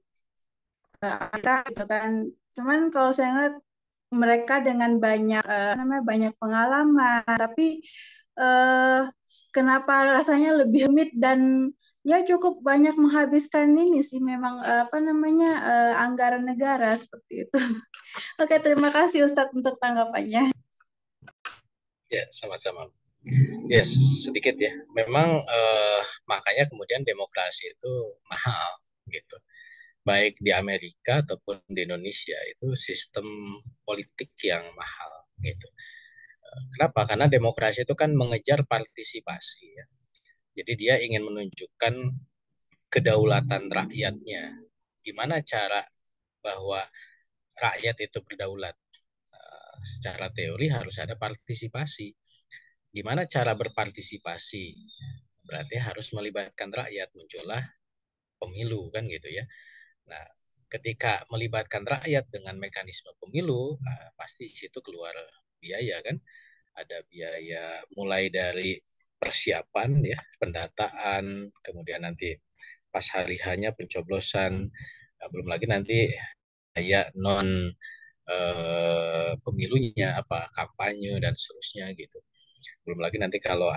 mereka gitu kan. Cuman kalau saya ngeliat mereka dengan banyak namanya banyak pengalaman, tapi eh, kenapa rasanya lebih rumit dan ya cukup banyak menghabiskan ini sih memang apa namanya anggaran negara seperti itu. Oke, terima kasih Ustadz untuk tanggapannya. ya sama-sama. Yes, sedikit ya. Memang makanya kemudian demokrasi itu mahal gitu. Baik di Amerika ataupun di Indonesia itu sistem politik yang mahal gitu. Kenapa? Karena demokrasi itu kan mengejar partisipasi ya. Jadi dia ingin menunjukkan kedaulatan rakyatnya. Gimana cara bahwa rakyat itu berdaulat? Secara teori harus ada partisipasi. Gimana cara berpartisipasi? Berarti harus melibatkan rakyat, muncullah pemilu kan gitu ya. Nah, ketika melibatkan rakyat dengan mekanisme pemilu, pasti di situ keluar biaya kan. Ada biaya mulai dari persiapan ya, pendataan, kemudian nanti pas hari hanya pencoblosan, belum lagi nanti biaya non pemilunya apa kampanye dan seterusnya gitu. Belum lagi nanti kalau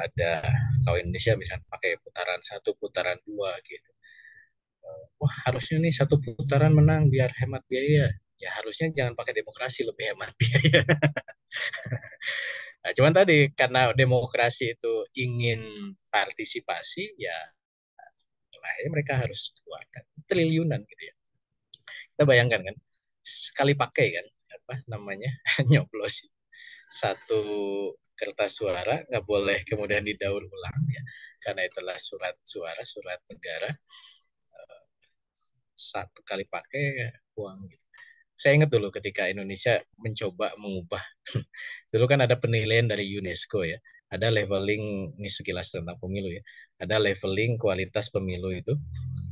Indonesia misalnya pakai putaran 1, putaran 2 gitu. Wah harusnya nih 1 putaran menang biar hemat biaya. Ya harusnya jangan pakai demokrasi lebih hemat biaya. Nah, cuman tadi karena demokrasi itu ingin partisipasi ya akhirnya mereka harus keluarkan triliunan gitu ya. Kita bayangkan kan sekali pakai kan apa namanya nyoblos 1 kertas suara nggak boleh kemudian didaur ulang ya karena itulah surat suara surat negara 1 kali pakai uang gitu. Saya ingat dulu ketika Indonesia mencoba mengubah dulu kan ada penilaian dari UNESCO ya, ada leveling ini sekilas tentang pemilu ya, ada leveling kualitas pemilu itu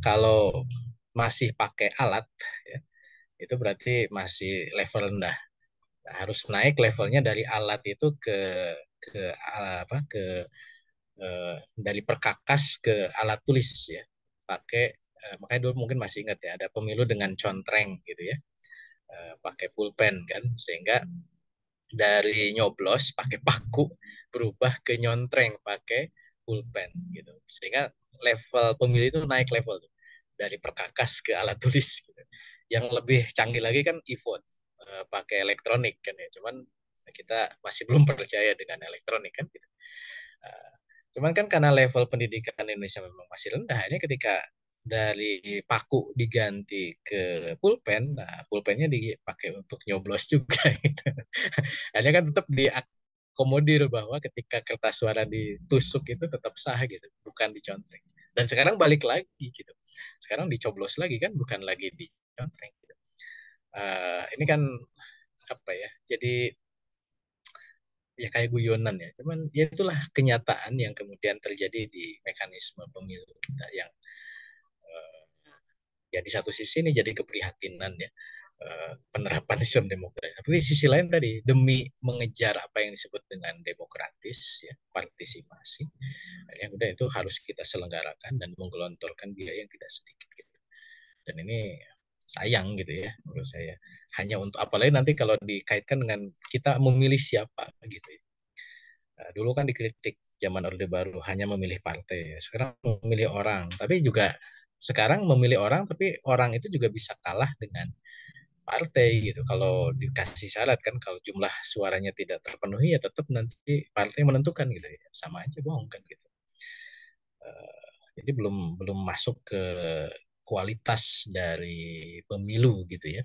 kalau masih pakai alat ya, itu berarti masih level rendah. Nah, harus naik levelnya dari alat itu ke apa dari perkakas ke alat tulis ya pakai makanya dulu mungkin masih ingat ya ada pemilu dengan contreng gitu ya pakai pulpen kan sehingga dari nyoblos pakai paku berubah ke nyontreng pakai pulpen gitu sehingga level pemilih itu naik level tuh dari perkakas ke alat tulis gitu. Yang lebih canggih lagi kan e-vote pakai elektronik kan ya cuman kita masih belum percaya dengan elektronik kan gitu. Cuman kan karena level pendidikan Indonesia memang masih rendah ini ketika dari paku diganti ke pulpen, nah pulpennya dipakai untuk nyoblos juga gitu. Hanya kan tetap mengakomodir bahwa ketika kertas suara ditusuk itu tetap sah gitu, bukan dicontreng. Dan sekarang balik lagi gitu. Sekarang dicoblos lagi kan, bukan lagi dicontreng. Gitu. Ini kan apa ya? Jadi ya kayak guyonan ya. Cuman ya itulah kenyataan yang kemudian terjadi di mekanisme pemilu kita yang ya di satu sisi ini jadi keprihatinan ya penerapan sistem demokrasi. Tapi di sisi lain tadi demi mengejar apa yang disebut dengan demokratis ya partisipasi, yang udah itu harus kita selenggarakan dan menggelontorkan biaya yang tidak sedikit gitu. Dan ini sayang gitu ya menurut saya. Hanya untuk apalagi nanti kalau dikaitkan dengan kita memilih siapa gitu ya. Nah, dulu kan dikritik zaman Orde Baru hanya memilih partai. Sekarang memilih orang, tapi juga sekarang memilih orang tapi orang itu juga bisa kalah dengan partai gitu. Kalau dikasih syarat kan kalau jumlah suaranya tidak terpenuhi ya tetap nanti partai menentukan gitu ya. Sama aja bohong kan gitu. Jadi belum belum masuk ke kualitas dari pemilu gitu ya.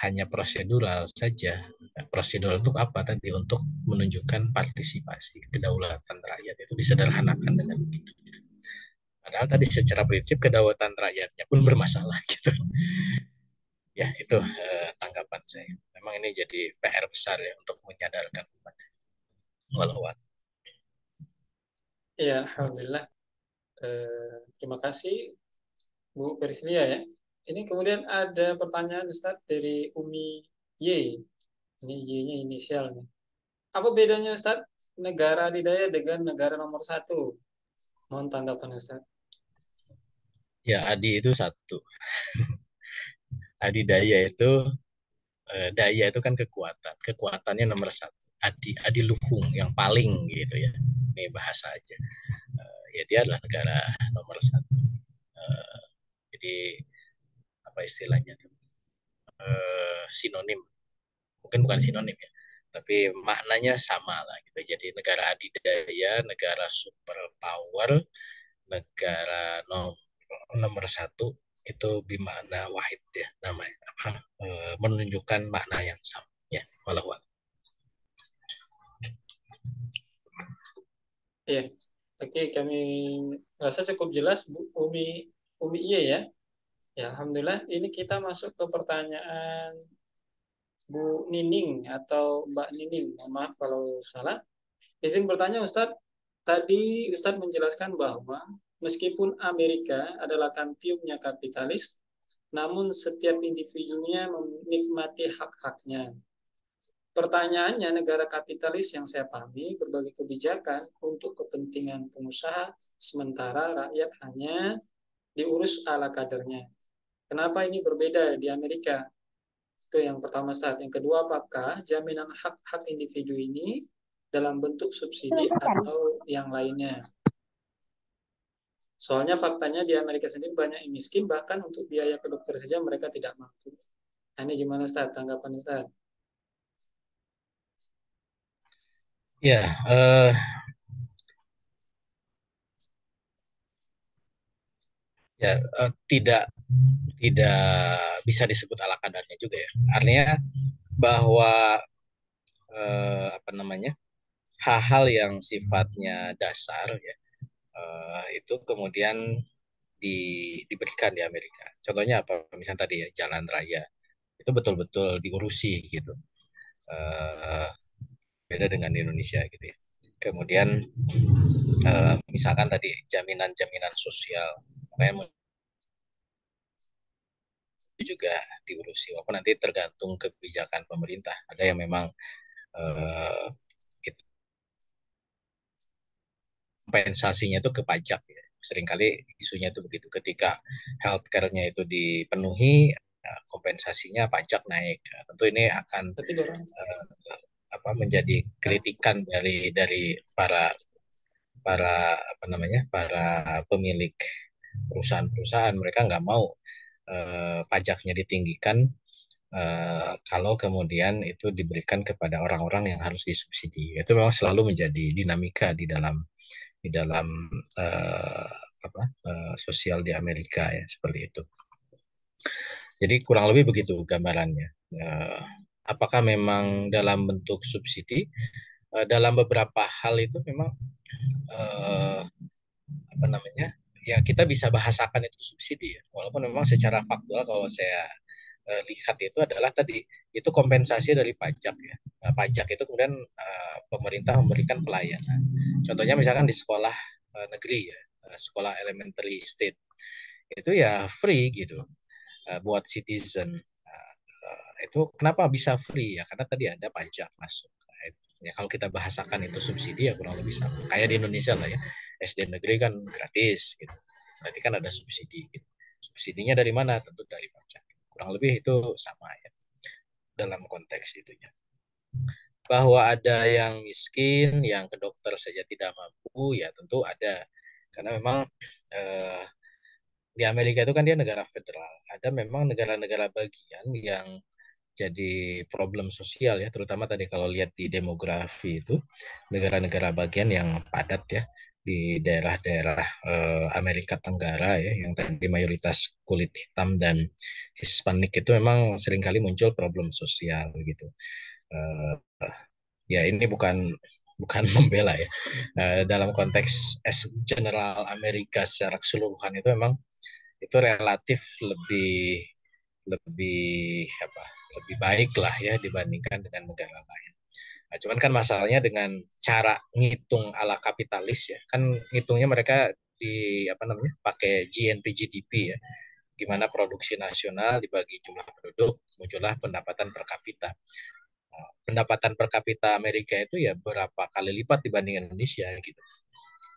Hanya prosedural saja. Prosedural untuk apa tadi? Untuk menunjukkan partisipasi kedaulatan rakyat itu disederhanakan dengan begitu. Padahal tadi secara prinsip kedaulatan rakyatnya pun bermasalah gitu. Ya itu tanggapan saya. Memang ini jadi PR besar ya untuk menyadarkan umat. Walau Ya, alhamdulillah. Terima kasih Bu Perslia ya. Ini kemudian ada pertanyaan Ustadz dari Umi Y. Ini Y-nya inisial nih. Apa bedanya Ustadz negara adidaya dengan negara nomor satu? Mohon tanggapan Ustadz. ya adi itu satu. Adidaya itu daya itu kan kekuatan. Kekuatannya nomor satu. Adi luhung yang paling gitu ya. Ini bahasa aja. Ya dia adalah negara nomor satu. Jadi apa istilahnya tuh? Sinonim. Mungkin bukan sinonim ya. Tapi maknanya sama lah gitu. Jadi negara adidaya, negara superpower, negara nomor satu itu bermakna wahid ya namanya apa menunjukkan makna yang sama ya walau Iya, oke kami rasa cukup jelas Bu Umi Iya ya. Ya, alhamdulillah. Ini kita masuk ke pertanyaan Bu Nining atau Mbak Nining. Mohon maaf kalau salah. Izin bertanya Ustadz. Tadi Ustadz menjelaskan bahwa meskipun Amerika adalah kampiunnya kapitalis, namun setiap individunya menikmati hak-haknya. Pertanyaannya, negara kapitalis yang saya pahami berbagai kebijakan untuk kepentingan pengusaha, sementara rakyat hanya diurus ala kadernya. Kenapa ini berbeda di Amerika? Itu yang pertama Ustaz. Yang kedua, apakah jaminan hak-hak individu ini dalam bentuk subsidi atau yang lainnya? Soalnya faktanya di Amerika sendiri banyak yang miskin, bahkan untuk biaya ke dokter saja mereka tidak mampu. Nah, ini gimana Ustaz? Tanggapan Ustaz? ya ya tidak tidak bisa disebut ala kadarnya juga ya artinya bahwa apa namanya hal-hal yang sifatnya dasar ya itu kemudian diberikan di Amerika. Contohnya apa? Misalnya tadi ya jalan raya itu betul-betul diurusi gitu. Uh, Beda dengan di Indonesia gitu ya. Kemudian misalkan tadi jaminan-jaminan sosial, makanya itu juga diurusi. Walaupun nanti tergantung kebijakan pemerintah. Ada yang memang uh, kompensasinya itu ke pajak ya. Seringkali isunya itu begitu. Ketika healthcare-nya itu dipenuhi, kompensasinya pajak naik. Nah, tentu ini akan apa menjadi kritikan dari para para apa namanya para pemilik perusahaan-perusahaan. Mereka nggak mau pajaknya ditinggikan kalau kemudian itu diberikan kepada orang-orang yang harus disubsidi. Itu memang selalu menjadi dinamika di dalam sosial di Amerika ya seperti itu. Jadi kurang lebih begitu gambarannya. apakah memang dalam bentuk subsidi? Dalam beberapa hal itu memang eh, apa namanya? Ya kita bisa bahasakan itu subsidi ya. Walaupun memang secara faktual kalau saya lihat itu adalah tadi itu kompensasi dari pajak ya. Nah, pajak itu kemudian pemerintah memberikan pelayanan. Contohnya misalkan di sekolah negeri ya, sekolah elementary state itu ya free gitu buat citizen. Itu kenapa bisa free ya? Karena tadi ada pajak masuk. Ya kalau kita bahasakan itu subsidi ya kurang lebih sama. Kayak di Indonesia lah ya. SD negeri kan gratis gitu. Berarti kan ada subsidi gitu. Subsidinya dari mana? Tentu dari pajak. Kurang lebih itu sama ya dalam konteks itunya. Bahwa ada yang miskin, yang ke dokter saja tidak mampu, ya tentu ada. Karena memang eh, di Amerika itu kan dia negara federal. Ada memang negara-negara bagian yang jadi problem sosial ya, terutama tadi kalau lihat di demografi itu negara-negara bagian yang padat ya di daerah-daerah Amerika Tenggara ya yang tadi mayoritas kulit hitam dan Hispanik itu memang seringkali muncul problem sosial gitu. Eh, ya ini bukan bukan membela ya. Dalam konteks general Amerika secara keseluruhan itu memang itu relatif lebih lebih apa lebih baik lah ya dibandingkan dengan negara lain. Nah, cuman kan masalahnya dengan cara ngitung ala kapitalis ya kan ngitungnya mereka di apa namanya pakai GNP GDP ya gimana produksi nasional dibagi jumlah penduduk muncullah pendapatan per kapita. Nah, pendapatan per kapita Amerika itu ya berapa kali lipat dibanding Indonesia gitu.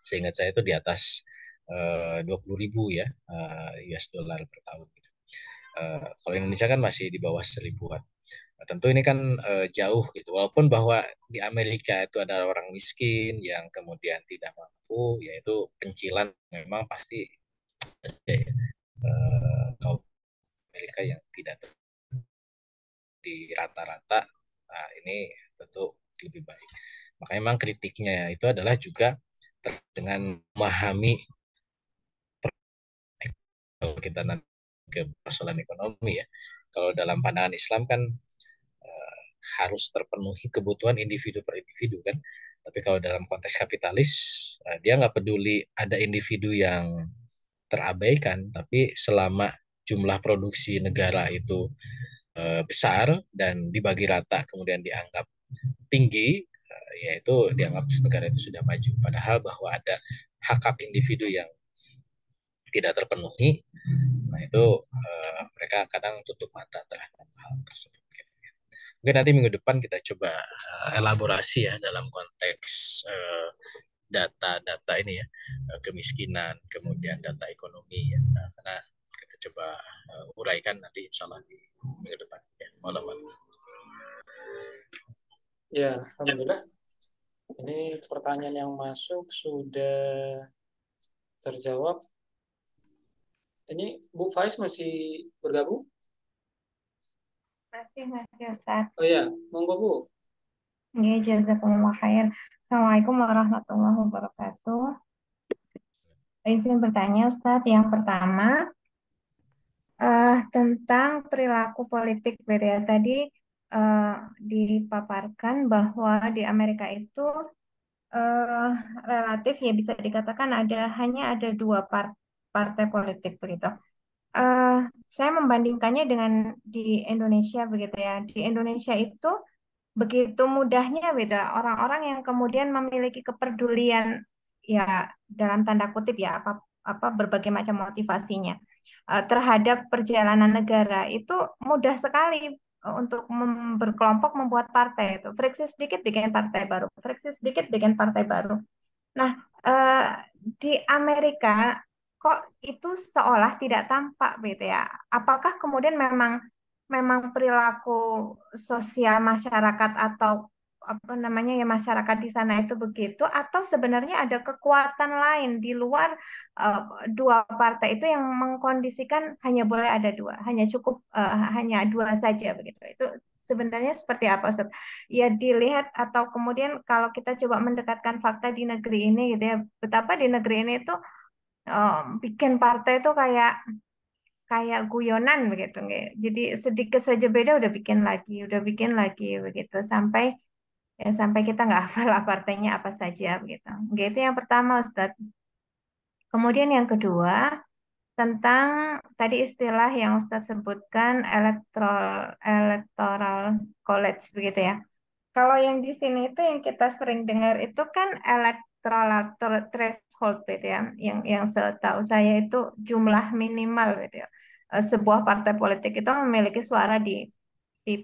Seingat saya itu di atas 20.000 ya US dollar per tahun gitu. Kalau Indonesia kan masih di bawah 1.000-an. Nah, tentu ini kan jauh gitu. Walaupun bahwa di Amerika itu ada orang miskin yang kemudian tidak mampu, yaitu pencilan memang pasti ada ya. Kaum Amerika yang tidak di rata-rata, nah ini tentu lebih baik. Makanya memang kritiknya itu adalah juga dengan memahami kalau kita nanti ke persoalan ekonomi ya. Kalau dalam pandangan Islam kan harus terpenuhi kebutuhan individu per individu kan. Tapi kalau dalam konteks kapitalis, dia nggak peduli ada individu yang terabaikan, tapi selama jumlah produksi negara itu besar dan dibagi rata kemudian dianggap tinggi, yaitu dianggap negara itu sudah maju. Padahal bahwa ada hak-hak individu yang tidak terpenuhi, nah itu mereka kadang tutup mata terhadap hal tersebut. Mungkin nanti minggu depan kita coba elaborasi ya dalam konteks data-data ini ya, kemiskinan, kemudian data ekonomi ya. Nah, karena kita coba uraikan nanti insya Allah di minggu depan ya, malam. Ya, alhamdulillah. Ini pertanyaan yang masuk sudah terjawab. Ini Bu Faiz masih bergabung? Masih Ustaz. Oh ya, monggo Bu. Ya, jazakumullah khair. Assalamualaikum warahmatullahi wabarakatuh. Izin bertanya Ustaz, yang pertama tentang perilaku politik gitu ya. Tadi eh, dipaparkan bahwa di Amerika itu eh, relatif ya bisa dikatakan hanya ada dua partai politik begitu. Eh, saya membandingkannya dengan di Indonesia begitu ya. Di Indonesia itu begitu mudahnya beda orang-orang yang kemudian memiliki kepedulian ya dalam tanda kutip ya apa berbagai macam motivasinya terhadap perjalanan negara itu mudah sekali untuk berkelompok membuat partai itu friksi sedikit bikin partai baru friksi sedikit bikin partai baru. Nah, eh, di Amerika kok itu seolah tidak tampak gitu ya. Apakah kemudian memang memang perilaku sosial masyarakat atau apa namanya ya masyarakat di sana itu begitu atau sebenarnya ada kekuatan lain di luar eh, dua partai itu yang mengkondisikan hanya boleh ada dua, hanya cukup hanya dua saja begitu. Itu sebenarnya seperti apa, Ustaz? Ya dilihat atau kemudian kalau kita coba mendekatkan fakta di negeri ini gitu ya betapa di negeri ini itu bikin partai itu kayak kayak guyonan begitu, nggih. Jadi sedikit saja beda udah bikin lagi begitu sampai kita nggak hafal partainya apa saja begitu. Nggih, itu yang pertama, Ustadz. Kemudian yang kedua tentang tadi istilah yang Ustadz sebutkan electoral college begitu ya. Kalau yang di sini itu yang kita sering dengar itu kan electoral threshold gitu ya. Yang setahu saya itu jumlah minimal gitu ya. Sebuah partai politik itu memiliki suara di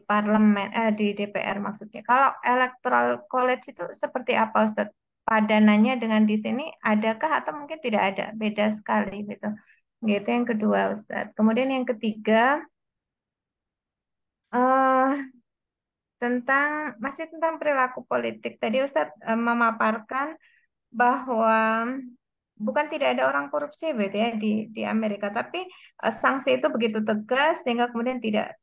parlemen di DPR maksudnya. Kalau electoral college itu seperti apa, Ustadz? Padanannya dengan di sini adakah atau mungkin tidak ada? Beda sekali gitu. Gitu yang kedua, Ustadz. Kemudian yang ketiga eh masih tentang perilaku politik. Tadi Ustadz memaparkan bahwa bukan tidak ada orang korupsi gitu ya di Amerika, tapi sanksi itu begitu tegas sehingga kemudian tidak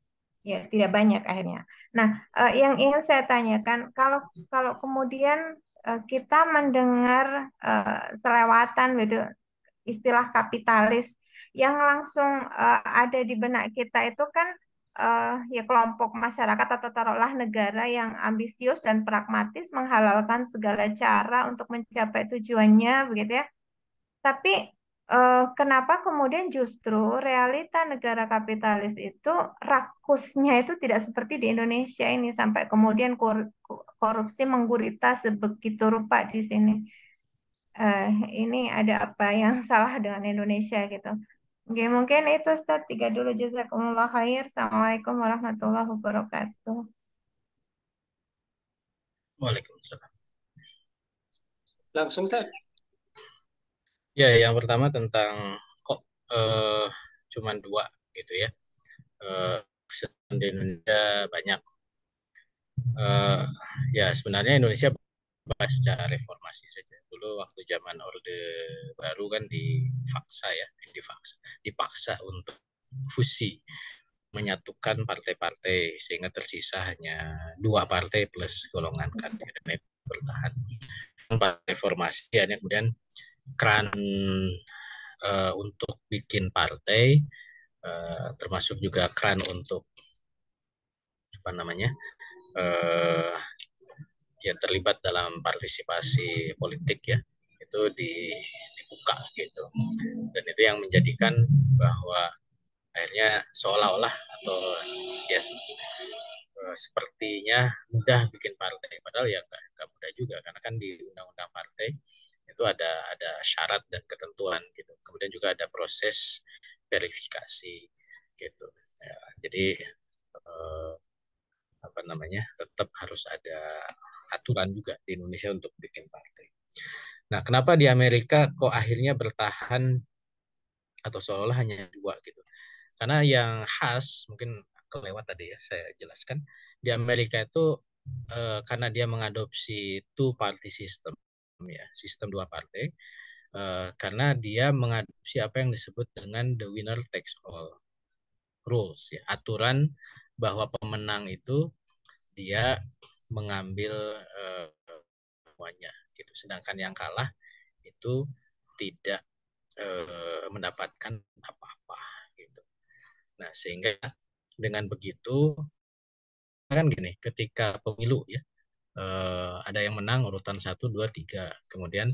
banyak akhirnya. Nah, yang ingin saya tanyakan, kalau kalau kemudian kita mendengar selewatan gitu istilah kapitalis yang langsung ada di benak kita itu kan ya kelompok masyarakat atau taruhlah negara yang ambisius dan pragmatis menghalalkan segala cara untuk mencapai tujuannya begitu ya. Tapi kenapa kemudian justru realita negara kapitalis itu rakusnya itu tidak seperti di Indonesia ini sampai kemudian korupsi menggurita sebegitu rupa di sini. Eh, ini ada apa yang salah dengan Indonesia gitu. Oke, mungkin itu Ustaz tiga dulu. Jazakumullah khair. Assalamualaikum warahmatullahi wabarakatuh. Waalaikumsalam. Langsung Ustaz. Ya, yang pertama tentang kok cuman 2 gitu ya. Di Indonesia banyak. Ya sebenarnya Indonesia pasca reformasi saja. Dulu waktu zaman Orde Baru kan dipaksa untuk fusi, menyatukan partai-partai sehingga tersisa hanya 2 partai plus golongan kader dan itu bertahan. Reformasi ya, kemudian keran untuk bikin partai termasuk juga keran untuk apa namanya ya terlibat dalam partisipasi politik ya itu dibuka gitu, dan itu yang menjadikan bahwa akhirnya seolah-olah atau ya sepertinya mudah bikin partai, padahal ya nggak mudah juga karena kan di undang-undang partai itu ada syarat dan ketentuan gitu, kemudian juga ada proses verifikasi gitu ya, jadi apa namanya tetap harus ada aturan juga di Indonesia untuk bikin partai. Nah, kenapa di Amerika kok akhirnya bertahan atau seolah-olah hanya 2 gitu? Karena yang khas mungkin kelewat tadi ya saya jelaskan, di Amerika itu karena dia mengadopsi two party system ya, sistem 2 partai, karena dia mengadopsi apa yang disebut dengan the winner takes all rules ya, aturan bahwa pemenang itu dia mengambil semuanya gitu, sedangkan yang kalah itu tidak mendapatkan apa-apa gitu. Nah, sehingga dengan begitu kan gini, ketika pemilu ya ada yang menang urutan 1, 2, 3, kemudian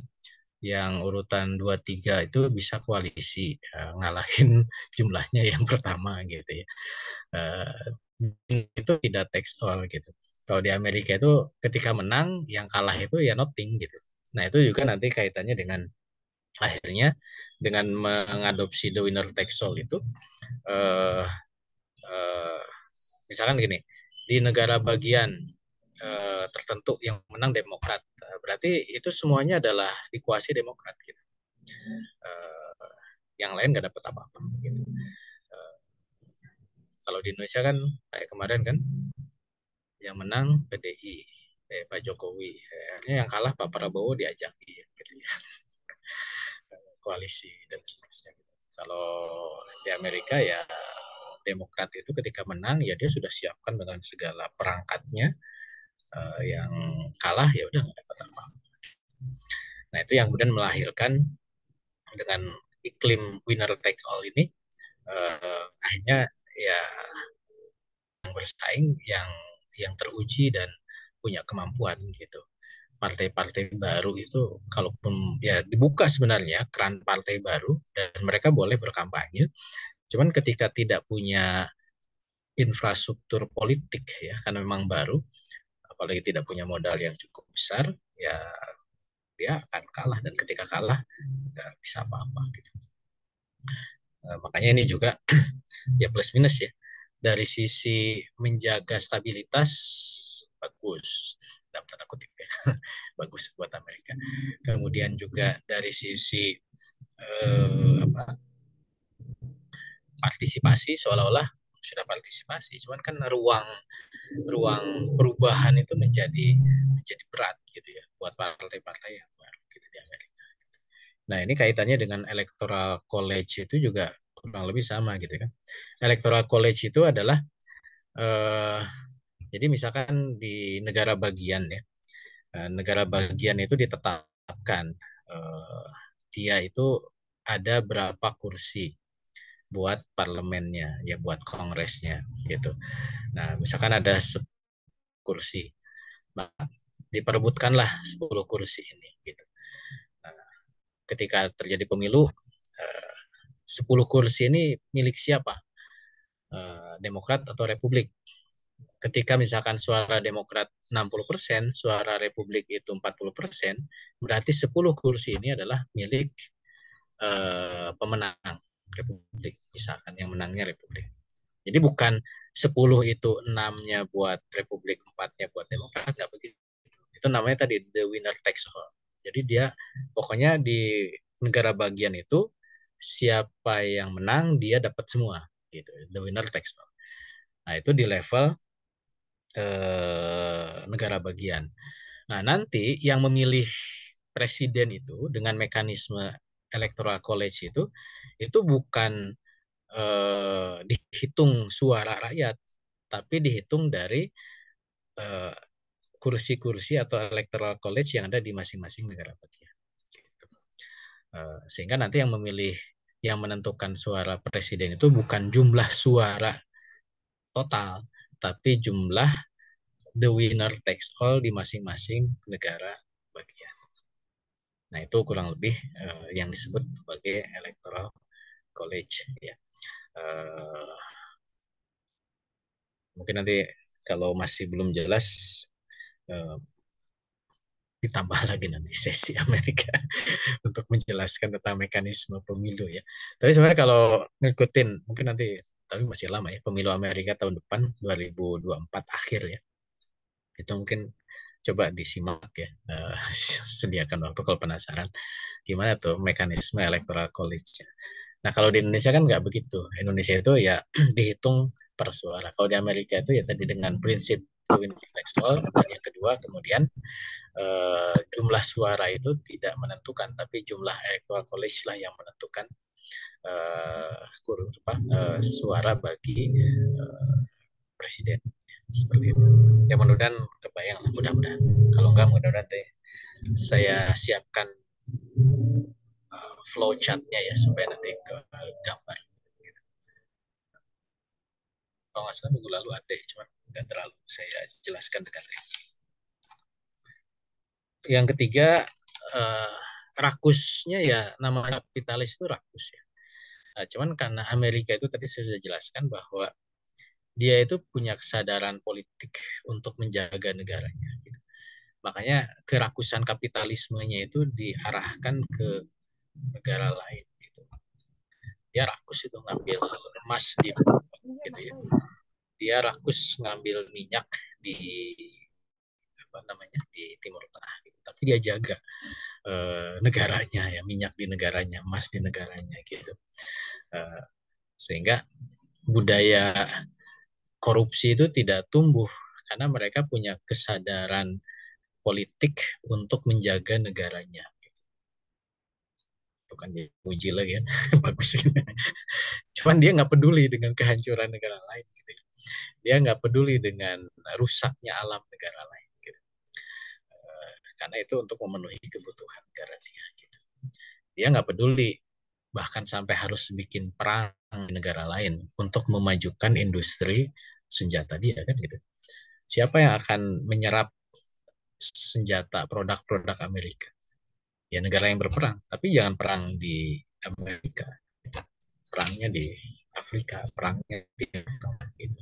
yang urutan 2, 3 itu bisa koalisi ngalahin jumlahnya yang pertama gitu ya. Itu tidak text all gitu. Kalau di Amerika itu ketika menang yang kalah itu ya nothing gitu. Nah, itu juga nanti kaitannya dengan akhirnya dengan mengadopsi the winner takes all itu eh, misalkan gini, di negara bagian tertentu yang menang Demokrat, berarti itu semuanya adalah dikuasai Demokrat gitu. Yang lain nggak dapat apa-apa gitu. Kalau di Indonesia kan kayak kemarin kan yang menang PDI, Pak Jokowi, yang kalah Pak Prabowo diajak gitu ya, koalisi dan seterusnya. Kalau di Amerika ya Demokrat itu ketika menang ya dia sudah siapkan dengan segala perangkatnya, yang kalah ya udah nggak dapat apa-apa. Nah, itu yang kemudian melahirkan dengan iklim winner take all ini akhirnya ya yang bersaing yang teruji dan punya kemampuan gitu. Partai-partai baru itu kalaupun ya dibuka sebenarnya keran partai baru dan mereka boleh berkampanye, cuman ketika tidak punya infrastruktur politik ya karena memang baru, apalagi tidak punya modal yang cukup besar, ya dia akan kalah dan ketika kalah nggak bisa apa-apa gitu. Makanya ini juga ya plus minus ya. Dari sisi menjaga stabilitas bagus dalam tanda kutip ya, bagus buat Amerika. Kemudian juga dari sisi partisipasi seolah-olah sudah partisipasi, cuman kan ruang perubahan itu menjadi berat gitu ya buat partai-partai yang baru gitu di Amerika. Nah ini kaitannya dengan electoral college itu juga kurang lebih sama gitu kan. Electoral college itu adalah jadi misalkan di negara bagian ya, negara bagian itu ditetapkan dia itu ada berapa kursi buat parlemennya ya, buat kongresnya gitu. Nah misalkan ada 10 kursi, nah, diperebutkanlah 10 kursi ini gitu. Nah, ketika terjadi pemilu 10 kursi ini milik siapa? Demokrat atau Republik? Ketika misalkan suara Demokrat 60%, suara Republik itu 40%, berarti 10 kursi ini adalah milik pemenang Republik, misalkan yang menangnya Republik. Jadi bukan 10 itu 6-nya buat Republik, 4-nya buat Demokrat, nggak begitu. Itu namanya tadi the winner takes all. Jadi dia pokoknya di negara bagian itu siapa yang menang dia dapat semua gitu, the winner takes all. Nah itu di level negara bagian. Nah nanti yang memilih presiden itu dengan mekanisme electoral college itu bukan dihitung suara rakyat, tapi dihitung dari kursi-kursi atau electoral college yang ada di masing-masing negara bagian. Gitu. Sehingga nanti yang memilih, yang menentukan suara presiden itu bukan jumlah suara total, tapi jumlah the winner takes all di masing-masing negara bagian. Nah itu kurang lebih yang disebut sebagai electoral college ya. Mungkin nanti kalau masih belum jelas ditambah lagi nanti sesi Amerika untuk menjelaskan tentang mekanisme pemilu ya. Tapi sebenarnya kalau ngikutin mungkin nanti, tapi masih lama ya, pemilu Amerika tahun depan 2024 akhir ya. Itu mungkin coba disimak ya, sediakan waktu kalau penasaran gimana tuh mekanisme electoral college-nya. Nah kalau di Indonesia kan nggak begitu. Indonesia itu ya dihitung per suara. Kalau di Amerika itu ya tadi dengan prinsip winner takes all. Dan yang kedua kemudian jumlah suara itu tidak menentukan, tapi jumlah electoral college lah yang menentukan suara bagi presiden. Seperti itu. Ya mudah-mudahan kebayang lah, mudah-mudahan. Kalau enggak mudah-mudahan saya siapkan flow chart-nya ya supaya nanti ke gambar. Kalau nggak salah minggu lalu ada, cuman nggak terlalu saya jelaskan dengan rinci. Yang ketiga rakusnya ya, namanya kapitalis itu rakus ya. Nah, cuman karena Amerika itu tadi saya sudah jelaskan bahwa dia itu punya kesadaran politik untuk menjaga negaranya. Gitu. Makanya kerakusan kapitalismenya itu diarahkan ke negara lain. Gitu. Dia rakus itu ngambil emas di gitu ya. Dia rakus ngambil minyak di di Timur Tengah. Gitu. Tapi dia jaga negaranya ya, minyak di negaranya, emas di negaranya gitu. Sehingga budaya korupsi itu tidak tumbuh karena mereka punya kesadaran politik untuk menjaga negaranya. Itu kan dipuji lagi kan, bagus. Cuman dia nggak peduli dengan kehancuran negara lain. Gitu. Dia nggak peduli dengan rusaknya alam negara lain. Gitu. Karena itu untuk memenuhi kebutuhan negara dia. Gitu. Dia nggak peduli bahkan sampai harus bikin perang di negara lain untuk memajukan industri senjata dia kan gitu. Siapa yang akan menyerap senjata produk-produk Amerika? Ya negara yang berperang, tapi jangan perang di Amerika. Perangnya di Afrika, perangnya di gitu.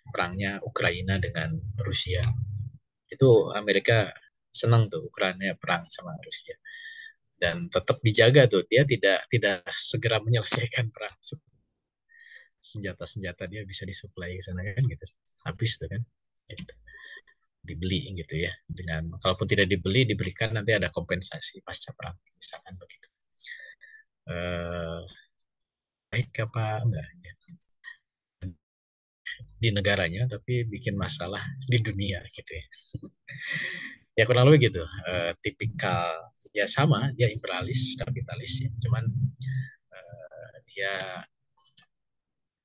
Perangnya Ukraina dengan Rusia. Itu Amerika senang tuh Ukraina perang sama Rusia. Dan tetap dijaga tuh, dia tidak segera menyelesaikan perang. Senjata-senjata dia bisa disuplai ke sana kan gitu. Habis tuh kan. Gitu. Dibeli gitu ya. Dengan kalaupun tidak dibeli diberikan nanti ada kompensasi pasca perang misalkan begitu. Baik apa enggak ya. Di negaranya tapi bikin masalah di dunia gitu ya. Ya kurang lebih gitu. Tipikal ya sama dia imperialis kapitalis ya. Cuman dia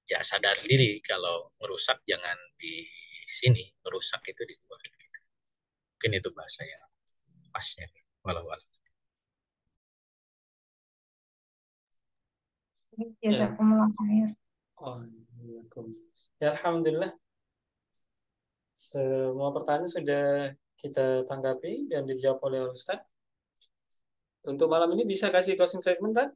ya sadar diri kalau merusak jangan di sini, merusak itu di luar. Gitu. Mungkin itu bahasa yang pasnya. Walau-walau. Ya. Jazakumullah khair. Oh, ya, alhamdulillah. Semua pertanyaan sudah kita tanggapi dan dijawab oleh Ustaz. Untuk malam ini bisa kasih closing statement, Tan?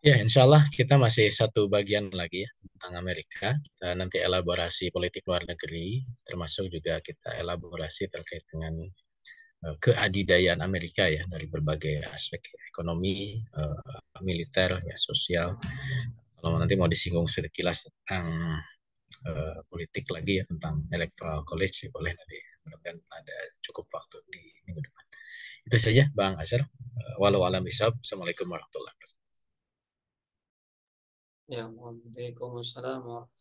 Ya, insya Allah kita masih satu bagian lagi ya tentang Amerika. Kita nanti elaborasi politik luar negeri, termasuk juga kita elaborasi terkait dengan keadidayaan Amerika ya dari berbagai aspek ekonomi, militer, ya sosial. Kalau nanti mau disinggung sekilas tentang politik lagi ya tentang electoral college boleh nanti. Mudah-mudahan ada cukup waktu di minggu depan. Itu saja Bang Azhar. Walau alam bisawab. Assalamualaikum warahmatullahi wabarakatuh. Ya, waalaikumsalam warahmatullahi wabarakatuh.